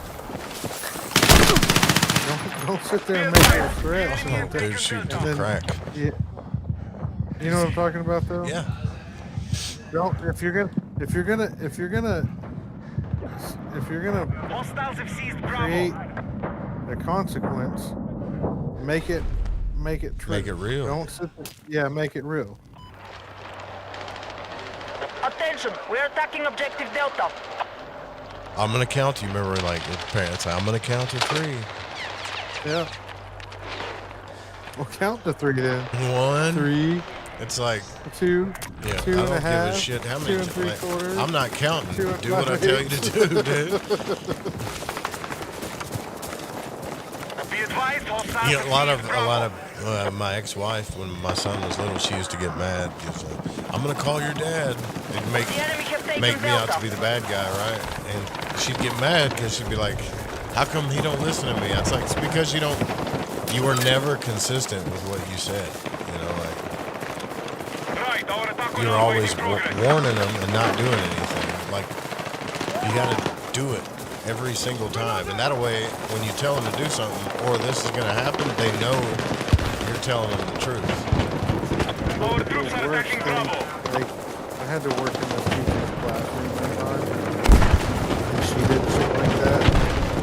Don't sit there and make her stress. Oh, dude, shoot to And the then- crack. Yeah. You know what I'm talking about though? Yeah. Don't if you're gonna Hostiles have seized create Bravo. a consequence, make it true. Make it real. Don't sit there, make it real. Attention, we're attacking objective Delta. I'm gonna count you. Remember, like with parents, I'm gonna count to 3. Yeah. Well, count to 3 then. 1. 3, It's like, 2, yeah, 2 I don't and a give half, a shit how 2 many. and 3/4. I'm not counting. 2 and Do what I 5/8. tell you to do, dude. Be advised, hostiles You know, have a lot seized of Bravo. my ex-wife, when my son was little, she used to get mad. She was like, I'm gonna call your dad. It'd make The enemy have taken me out Delta. to be the bad guy, right? And she'd get mad because she'd be like, how come he don't listen to me? It's like, it's because you were never consistent with what you said. You know, like Right, our attack on you're our way always in progress. warning them and not doing anything. Like you got to do it every single time, and that way, when you tell them to do something or this is going to happen, they know you're telling them the truth. Our troops are Worst attacking thing, Bravo. like, I had to work in the teacher's classroom one time, and she did shit like that.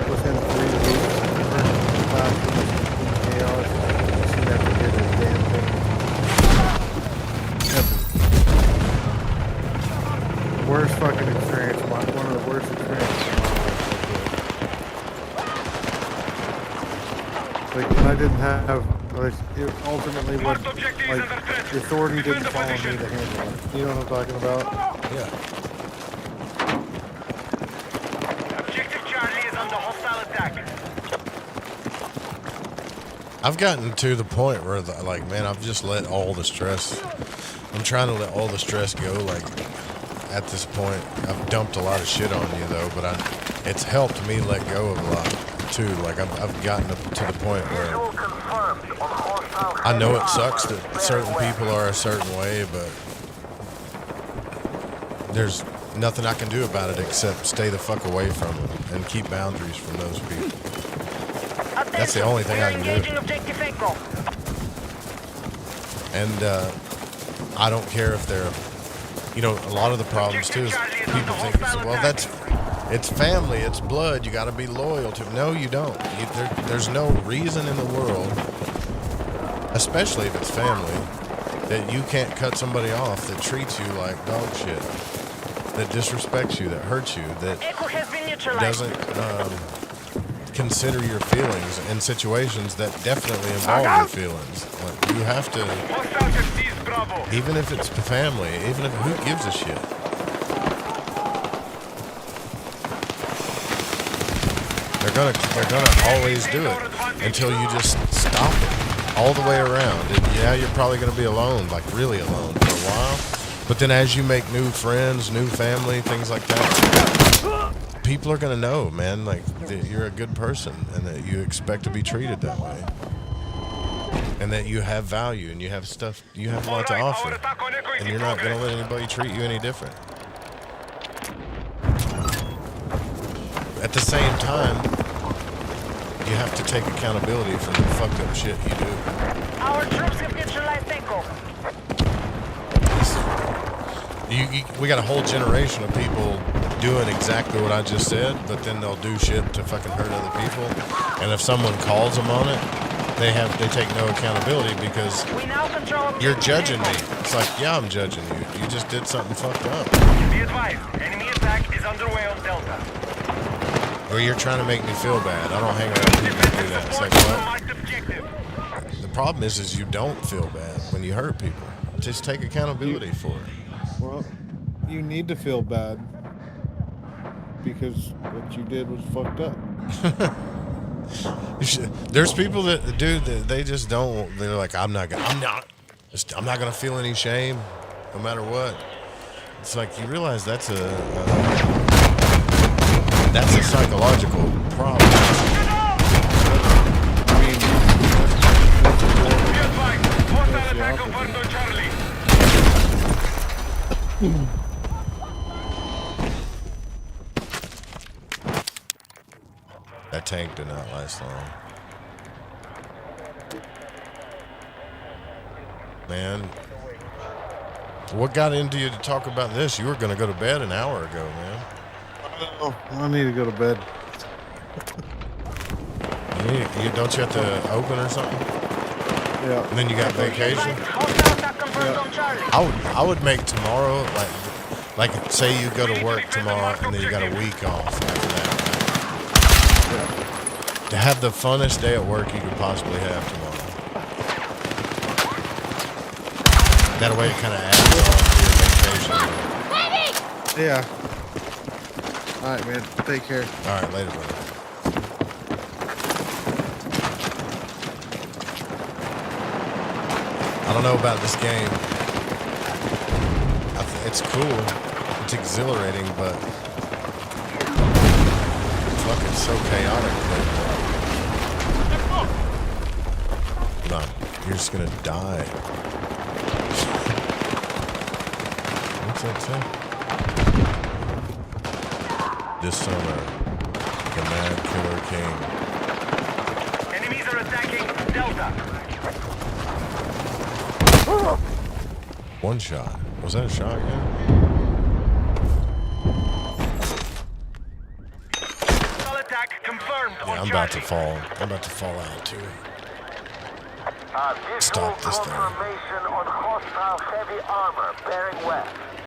Within 3 weeks, her classroom was in chaos, and she never did a damn thing. Never. Worst fucking experience, one of the worst experiences of my life. Like, when I didn't have, like, it ultimately was, Marked objective is like, under threat. the authority Defend didn't the follow me position. to handle it. You know what I'm talking about? Yeah. Objective Charlie is under hostile attack. I've gotten to the point where, like, man, I've just let all the stress. I'm trying to let all the stress go. Like, at this point, I've dumped a lot of shit on you, though. But it's helped me let go of a lot too. Like, I've gotten to the point where Visual confirmed on hostile I know heavy it sucks that armor. certain Very people are a certain way, but there's nothing I can do about it except stay the fuck away from them and keep boundaries from those people. That's the only thing I can do. Engaging objective Echo. And I don't care if they're, you know, a lot of the problems too is people think it's, well, it's family, it's blood, you got to be loyal to. No, you don't. There's no reason in the world, especially if it's family, that you can't cut somebody off that treats you like dog shit, that disrespects you, that hurts you, that Echo has been neutralized. doesn't consider your feelings in situations that definitely involve your feelings. Like, you have to, Hostiles have seized Bravo. even if it's family, even if who gives a shit. They're gonna always do it until you just stop it all the way around. And yeah, you're probably gonna be alone, like really alone for a while. But then as you make new friends, new family, things like that, people are gonna know, man, like that you're a good person and that you expect to be treated that way. And that you have value and you have stuff, you have a lot to offer. And you're not gonna let anybody treat you any different. At the same time, you have to take accountability for the fucked up shit you do. Our troops have neutralized Echo. We got a whole generation of people doing exactly what I just said, but then they'll do shit to fucking hurt other people. And if someone calls them on it, they take no accountability because We now control objective you're judging me. Echo. It's like, yeah, I'm judging you. You just did something fucked up. Be advised, enemy attack is underway on Delta. Or you're trying to make me feel bad. I don't hang around people that do that. It's like, what? Marked objective. The problem is you don't feel bad when you hurt people. Just take accountability for it. Well, you need to feel bad because what you did was fucked up. There's people that do that. They just don't. They're like, I'm not gonna feel any shame, no matter what. It's like you realize that's a psychological problem. I mean, tank did not last long. Man, what got into you to talk about this? You were going to go to bed an hour ago, man. Oh, I need to go to bed. Don't you have to open or something? Yeah. And then you got vacation? Hostile attack confirmed on Charlie. I would make tomorrow, like say you go to work tomorrow and then you got a week off after that. To have the funnest day at work you could possibly have tomorrow. That way it kind of adds on to your vacation. Yeah. All right, man. Take care. All right, later, brother. I don't know about this game. It's cool. It's exhilarating, but fucking so chaotic. No, you're just gonna die. What's that say? This summer, the Mad Killer King. Enemies are attacking Delta. One shot. Was that a shotgun? Hostile attack confirmed Yeah, on I'm about to Charlie. fall. I'm about to fall out too. Visual Stop this thing. confirmation on hostile heavy armor bearing west.